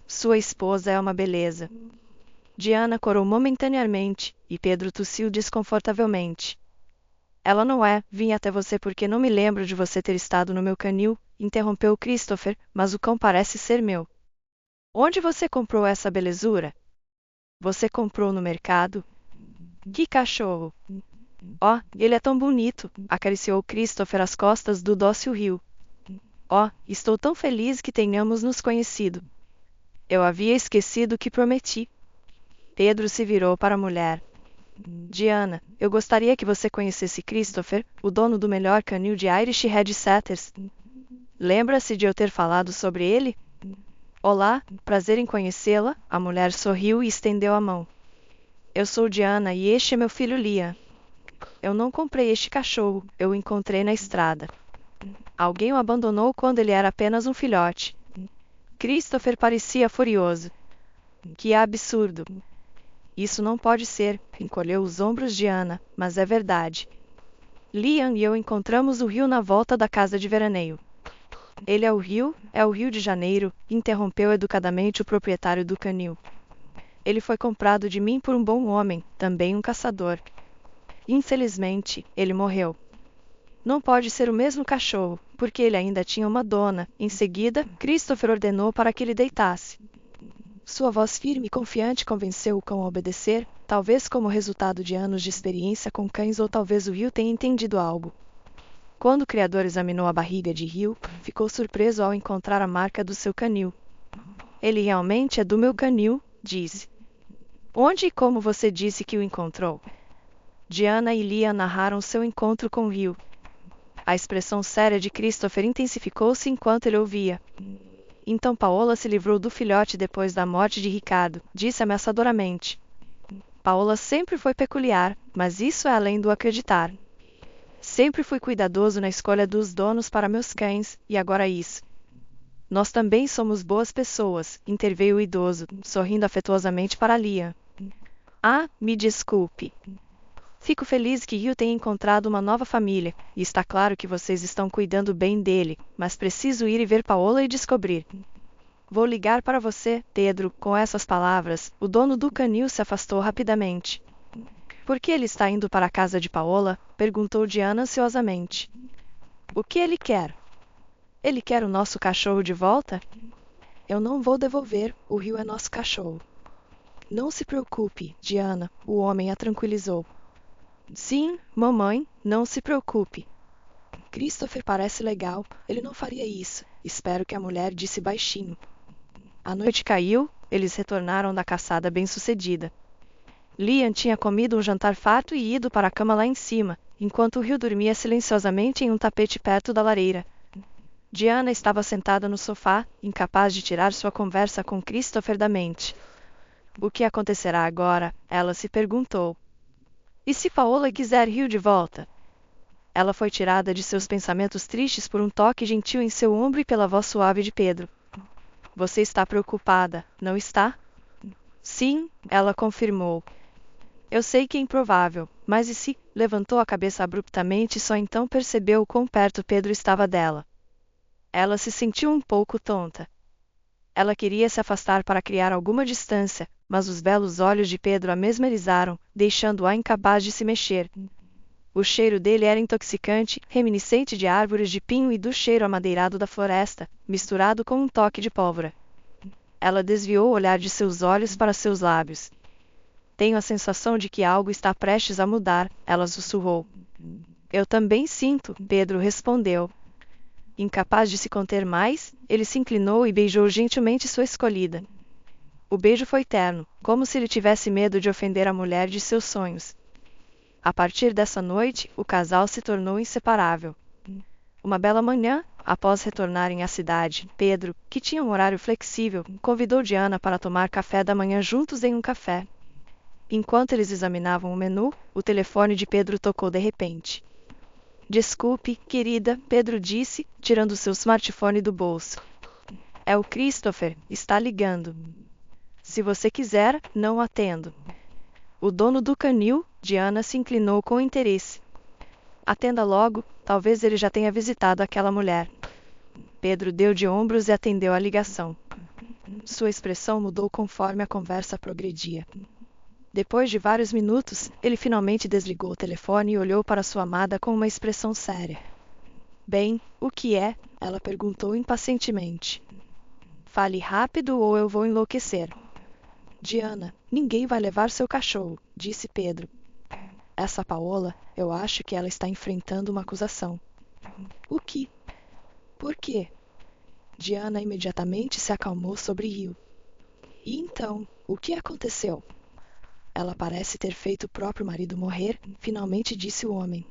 Sua esposa é uma beleza." Diana corou momentaneamente, e Pedro tossiu desconfortavelmente. "Ela não é. Vim até você porque não me lembro de você ter estado no meu canil", interrompeu Christopher, "mas o cão parece ser meu." "Onde você comprou essa belezura?" "Você comprou no mercado." "Que cachorro!" "Oh, ele é tão bonito", acariciou Christopher as costas do dócil Hugh. "Oh, estou tão feliz que tenhamos nos conhecido. Eu havia esquecido o que prometi." Pedro se virou para a mulher. "Diana, eu gostaria que você conhecesse Christopher, o dono do melhor canil de Irish Red Setters. Lembra-se de eu ter falado sobre ele?" "Olá, prazer em conhecê-la." A mulher sorriu e estendeu a mão. "Eu sou Diana e este é meu filho Liam. Eu não comprei este cachorro, eu o encontrei na estrada. Alguém o abandonou quando ele era apenas um filhote." Christopher parecia furioso. "Que absurdo!" "Isso não pode ser", encolheu os ombros Diana, "mas é verdade. Liam e eu encontramos o Rio na volta da casa de veraneio." "Ele é o Rio de Janeiro", interrompeu educadamente o proprietário do canil. "Ele foi comprado de mim por um bom homem, também um caçador. Infelizmente, ele morreu." Não pode ser o mesmo cachorro, porque ele ainda tinha uma dona. Em seguida, Christopher ordenou para que ele deitasse. Sua voz firme e confiante convenceu o cão a obedecer, talvez como resultado de anos de experiência com cães ou talvez o Hugh tenha entendido algo. Quando o criador examinou a barriga de Hugh, ficou surpreso ao encontrar a marca do seu canil. Ele realmente é do meu canil, disse. Onde e como você disse que o encontrou? Diana e Liam narraram seu encontro com Hugh. A expressão séria de Christopher intensificou-se enquanto ele ouvia. Então Paola se livrou do filhote depois da morte de Ricardo, disse ameaçadoramente. Paola sempre foi peculiar, mas isso é além do acreditar. Sempre fui cuidadoso na escolha dos donos para meus cães, e agora isso. Nós também somos boas pessoas, interveio o idoso, sorrindo afetuosamente para Liam. Ah, me desculpe. Fico feliz que Hugh tenha encontrado uma nova família, e está claro que vocês estão cuidando bem dele, mas preciso ir e ver Paola e descobrir. Vou ligar para você, Pedro. Com essas palavras, o dono do canil se afastou rapidamente. Por que ele está indo para a casa de Paola? Perguntou Diana ansiosamente. O que ele quer? Ele quer o nosso cachorro de volta? Eu não vou devolver, o Hugh é nosso cachorro. Não se preocupe, Diana, o homem a tranquilizou. Sim, mamãe, não se preocupe. Christopher parece legal, ele não faria isso. Espero que a mulher disse baixinho. A noite caiu, eles retornaram da caçada bem-sucedida. Liam tinha comido um jantar farto e ido para a cama lá em cima, enquanto Hugh dormia silenciosamente em um tapete perto da lareira. Diana estava sentada no sofá, incapaz de tirar sua conversa com Christopher da mente. O que acontecerá agora? Ela se perguntou. E se Paola quiser Hugh de volta? Ela foi tirada de seus pensamentos tristes por um toque gentil em seu ombro e pela voz suave de Pedro. Você está preocupada, não está? Sim, ela confirmou. Eu sei que é improvável, mas e se? Levantou a cabeça abruptamente e só então percebeu o quão perto Pedro estava dela. Ela se sentiu um pouco tonta. Ela queria se afastar para criar alguma distância, mas os belos olhos de Pedro a mesmerizaram, deixando-a incapaz de se mexer. O cheiro dele era intoxicante, reminiscente de árvores de pinho e do cheiro amadeirado da floresta, misturado com um toque de pólvora. Ela desviou o olhar de seus olhos para seus lábios. Tenho a sensação de que algo está prestes a mudar, ela sussurrou. Eu também sinto, Pedro respondeu. Incapaz de se conter mais, ele se inclinou e beijou gentilmente sua escolhida. O beijo foi terno, como se ele tivesse medo de ofender a mulher de seus sonhos. A partir dessa noite, o casal se tornou inseparável. Uma bela manhã, após retornarem à cidade, Pedro, que tinha um horário flexível, convidou Diana para tomar café da manhã juntos em um café. Enquanto eles examinavam o menu, o telefone de Pedro tocou de repente. Desculpe, querida, Pedro disse, tirando seu smartphone do bolso. É o Christopher, está ligando. Se você quiser, não atendo. O dono do canil, Diana se inclinou com interesse. Atenda logo, talvez ele já tenha visitado aquela mulher. Pedro deu de ombros e atendeu a ligação. Sua expressão mudou conforme a conversa progredia. Depois de vários minutos, ele finalmente desligou o telefone e olhou para sua amada com uma expressão séria. Bem, o que é? Ela perguntou impacientemente. Fale rápido ou eu vou enlouquecer. Diana, ninguém vai levar seu cachorro, disse Pedro. Essa Paola, eu acho que ela está enfrentando uma acusação. O que? Por quê? Diana imediatamente se acalmou sobre Hugh. E então, o que aconteceu? Ela parece ter feito o próprio marido morrer, finalmente disse o homem.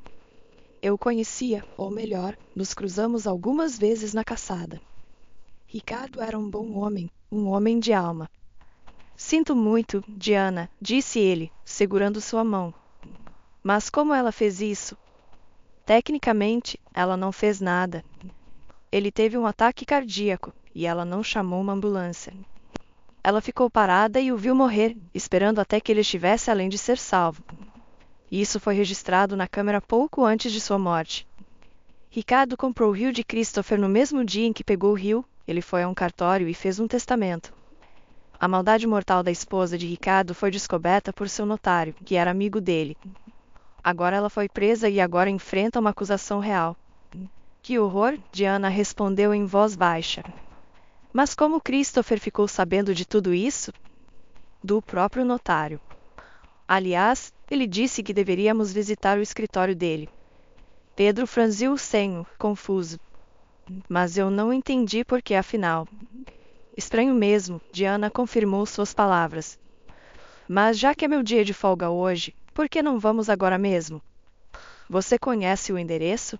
Eu o conhecia, ou melhor, nos cruzamos algumas vezes na caçada. Ricardo era um bom homem, um homem de alma. Sinto muito, Diana, disse ele, segurando sua mão. Mas como ela fez isso? Tecnicamente, ela não fez nada. Ele teve um ataque cardíaco, e ela não chamou uma ambulância. Ela ficou parada e o viu morrer, esperando até que ele estivesse além de ser salvo. Isso foi registrado na câmera pouco antes de sua morte. Ricardo comprou o Hugh de Christopher no mesmo dia em que pegou o Hugh. Ele foi a um cartório e fez um testamento. A maldade mortal da esposa de Ricardo foi descoberta por seu notário, que era amigo dele. Agora ela foi presa e agora enfrenta uma acusação real. Que horror, Diana respondeu em voz baixa. Mas como Christopher ficou sabendo de tudo isso? Do próprio notário. Aliás, ele disse que deveríamos visitar o escritório dele. Pedro franziu o senho, confuso. Mas eu não entendi por que afinal. Estranho mesmo, Diana confirmou suas palavras. Mas já que é meu dia de folga hoje, por que não vamos agora mesmo? Você conhece o endereço?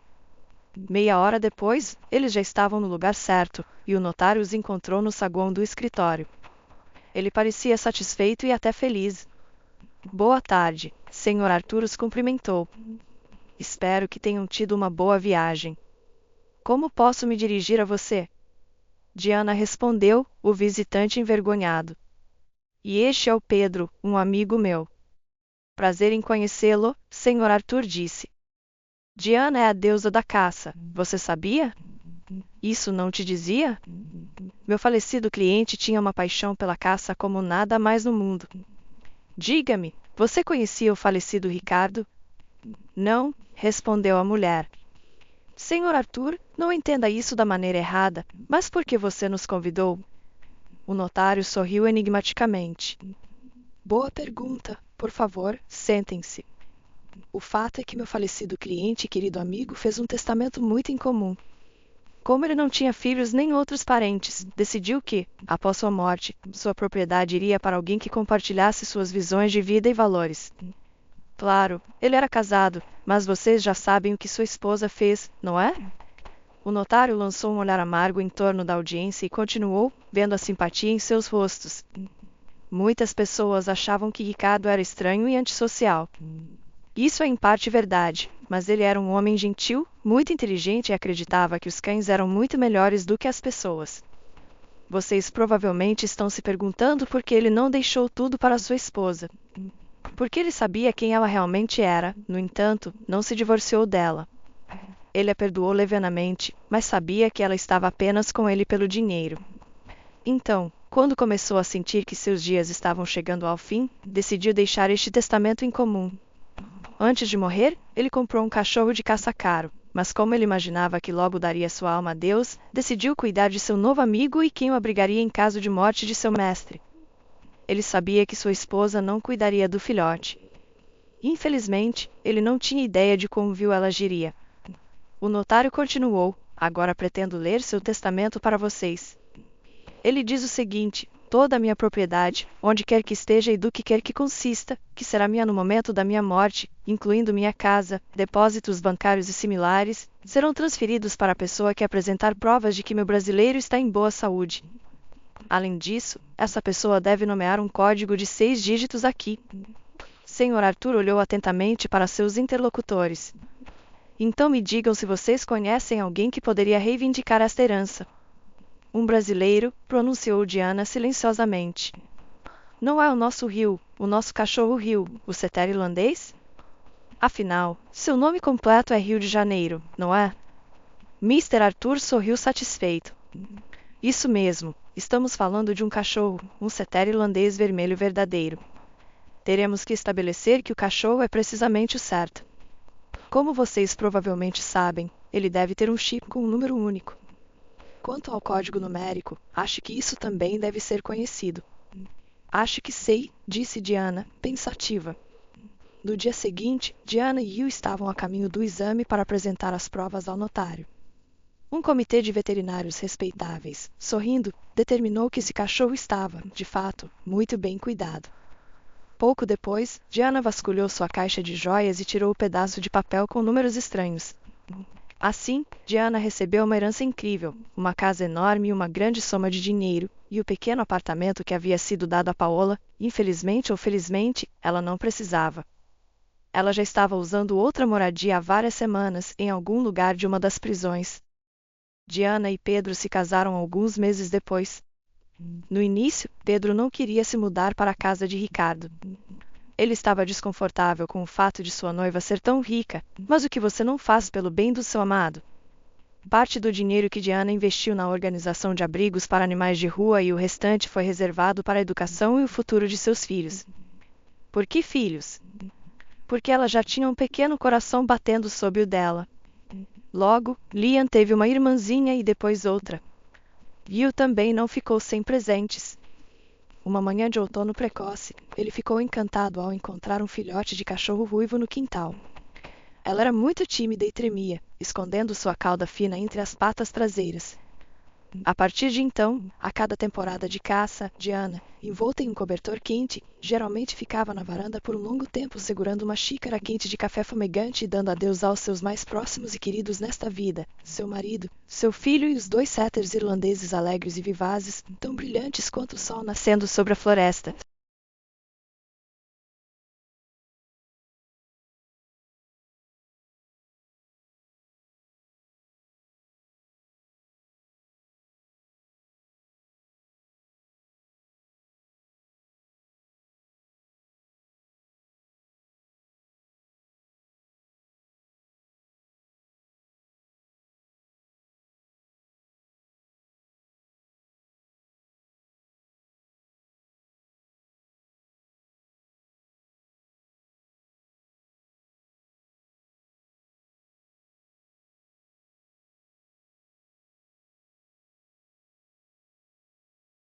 Meia hora depois, eles já estavam no lugar certo, e o notário os encontrou no saguão do escritório. Ele parecia satisfeito e até feliz. Boa tarde, Sr. Arthur os cumprimentou. Espero que tenham tido uma boa viagem. Como posso me dirigir a você? Diana respondeu, o visitante envergonhado. E este é o Pedro, um amigo meu. Prazer em conhecê-lo, Sr. Arthur disse. Diana é a deusa da caça, você sabia? Isso não te dizia? Meu falecido cliente tinha uma paixão pela caça como nada mais no mundo. Diga-me, você conhecia o falecido Ricardo? Não, respondeu a mulher. Senhor Arthur, não entenda isso da maneira errada, mas por que você nos convidou? O notário sorriu enigmaticamente. Boa pergunta. Por favor, sentem-se. O fato é que meu falecido cliente e querido amigo fez um testamento muito incomum. Como ele não tinha filhos nem outros parentes, decidiu que, após sua morte, sua propriedade iria para alguém que compartilhasse suas visões de vida e valores. Claro, ele era casado, mas vocês já sabem o que sua esposa fez, não é? O notário lançou um olhar amargo em torno da audiência e continuou, vendo a simpatia em seus rostos. Muitas pessoas achavam que Ricardo era estranho e antissocial. Isso é em parte verdade, mas ele era um homem gentil, muito inteligente e acreditava que os cães eram muito melhores do que as pessoas. Vocês provavelmente estão se perguntando por que ele não deixou tudo para sua esposa. Porque ele sabia quem ela realmente era, no entanto, não se divorciou dela. Ele a perdoou levianamente, mas sabia que ela estava apenas com ele pelo dinheiro. Então, quando começou a sentir que seus dias estavam chegando ao fim, decidiu deixar este testamento incomum. Antes de morrer, ele comprou um cachorro de caça caro, mas como ele imaginava que logo daria sua alma a Deus, decidiu cuidar de seu novo amigo e quem o abrigaria em caso de morte de seu mestre. Ele sabia que sua esposa não cuidaria do filhote. Infelizmente, ele não tinha ideia de como vil ela agiria. O notário continuou, agora pretendo ler seu testamento para vocês. Ele diz o seguinte: toda a minha propriedade, onde quer que esteja e do que quer que consista, que será minha no momento da minha morte, incluindo minha casa, depósitos bancários e similares, serão transferidos para a pessoa que apresentar provas de que meu brasileiro está em boa saúde. Além disso, essa pessoa deve nomear um código de 6 dígitos aqui. Sr. Arthur olhou atentamente para seus interlocutores. Então me digam se vocês conhecem alguém que poderia reivindicar esta herança. Um brasileiro, pronunciou Diana silenciosamente. Não é o nosso Rio, o nosso cachorro Rio, o setter irlandês? Afinal, seu nome completo é Rio de Janeiro, não é? Mr. Arthur sorriu satisfeito. Isso mesmo, estamos falando de um cachorro, um setter irlandês vermelho verdadeiro. Teremos que estabelecer que o cachorro é precisamente o certo. Como vocês provavelmente sabem, ele deve ter um chip com um número único. Quanto ao código numérico, acho que isso também deve ser conhecido. Acho que sei, disse Diana, pensativa. No dia seguinte, Diana e Hugh estavam a caminho do exame para apresentar as provas ao notário. Um comitê de veterinários respeitáveis, sorrindo, determinou que esse cachorro estava, de fato, muito bem cuidado. Pouco depois, Diana vasculhou sua caixa de joias e tirou o pedaço de papel com números estranhos. Assim, Diana recebeu uma herança incrível, uma casa enorme e uma grande soma de dinheiro, e o pequeno apartamento que havia sido dado a Paola, infelizmente ou felizmente, ela não precisava. Ela já estava usando outra moradia há várias semanas, em algum lugar de uma das prisões. Diana e Pedro se casaram alguns meses depois. No início, Pedro não queria se mudar para a casa de Ricardo. Ele estava desconfortável com o fato de sua noiva ser tão rica, mas o que você não faz pelo bem do seu amado? Parte do dinheiro que Diana investiu na organização de abrigos para animais de rua e o restante foi reservado para a educação e o futuro de seus filhos. Por que filhos? porque ela já tinha um pequeno coração batendo sob o dela. Logo, Liam teve uma irmãzinha e depois outra. Will também não ficou sem presentes. Uma manhã de outono precoce, ele ficou encantado ao encontrar um filhote de cachorro ruivo no quintal. Ela era muito tímida e tremia, escondendo sua cauda fina entre as patas traseiras. A partir de então, a cada temporada de caça, Diana, envolta em um cobertor quente, geralmente ficava na varanda por um longo tempo segurando uma xícara quente de café fumegante e dando adeus aos seus mais próximos e queridos nesta vida, seu marido, seu filho e os 2 setters irlandeses alegres e vivazes, tão brilhantes quanto o sol nascendo sobre a floresta.